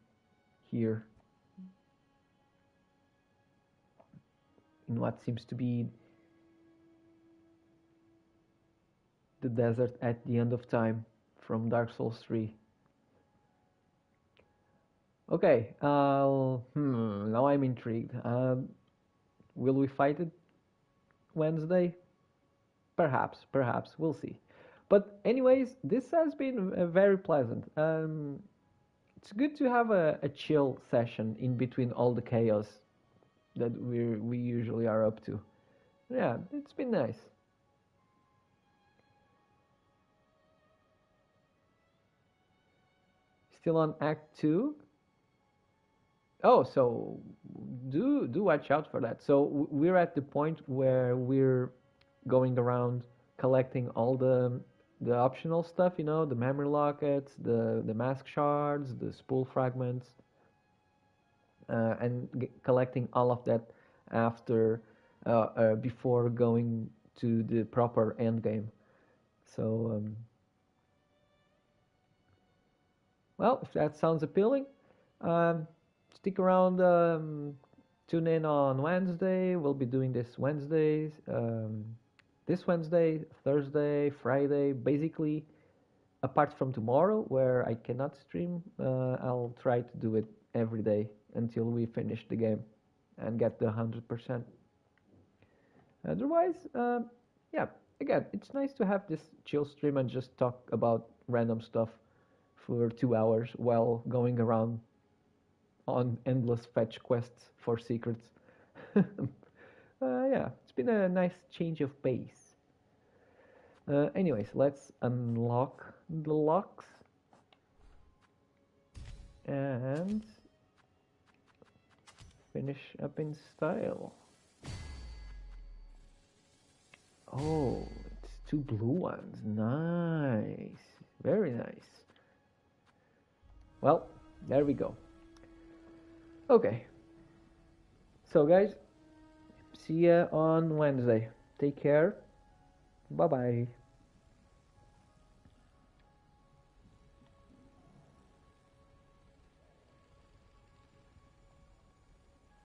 here in what seems to be the desert at the end of time from Dark Souls 3. Okay, now I'm intrigued. Will we fight it Wednesday? Perhaps, we'll see. But anyways, this has been very pleasant. It's good to have a chill session in between all the chaos that we usually are up to. Yeah, it's been nice. Still on Act 2. Oh, so do watch out for that. So we're at the point where we're going around collecting all the optional stuff, you know, the memory lockets, the mask shards, the spool fragments, and collecting all of that after before going to the proper end game. So well, if that sounds appealing, um, stick around. Tune in on Wednesday. We'll be doing this Wednesdays. This Wednesday, Thursday, Friday, basically, apart from tomorrow where I cannot stream, I'll try to do it every day until we finish the game and get the 100%. Otherwise, yeah, again, it's nice to have this chill stream and just talk about random stuff for 2 hours while going around on endless fetch quests for secrets. Yeah, it's been a nice change of pace. Anyways, let's unlock the locks and finish up in style. Oh, it's two blue ones. Nice. Very nice. Well, there we go. Okay. So, guys, see ya on Wednesday. Take care. Bye bye.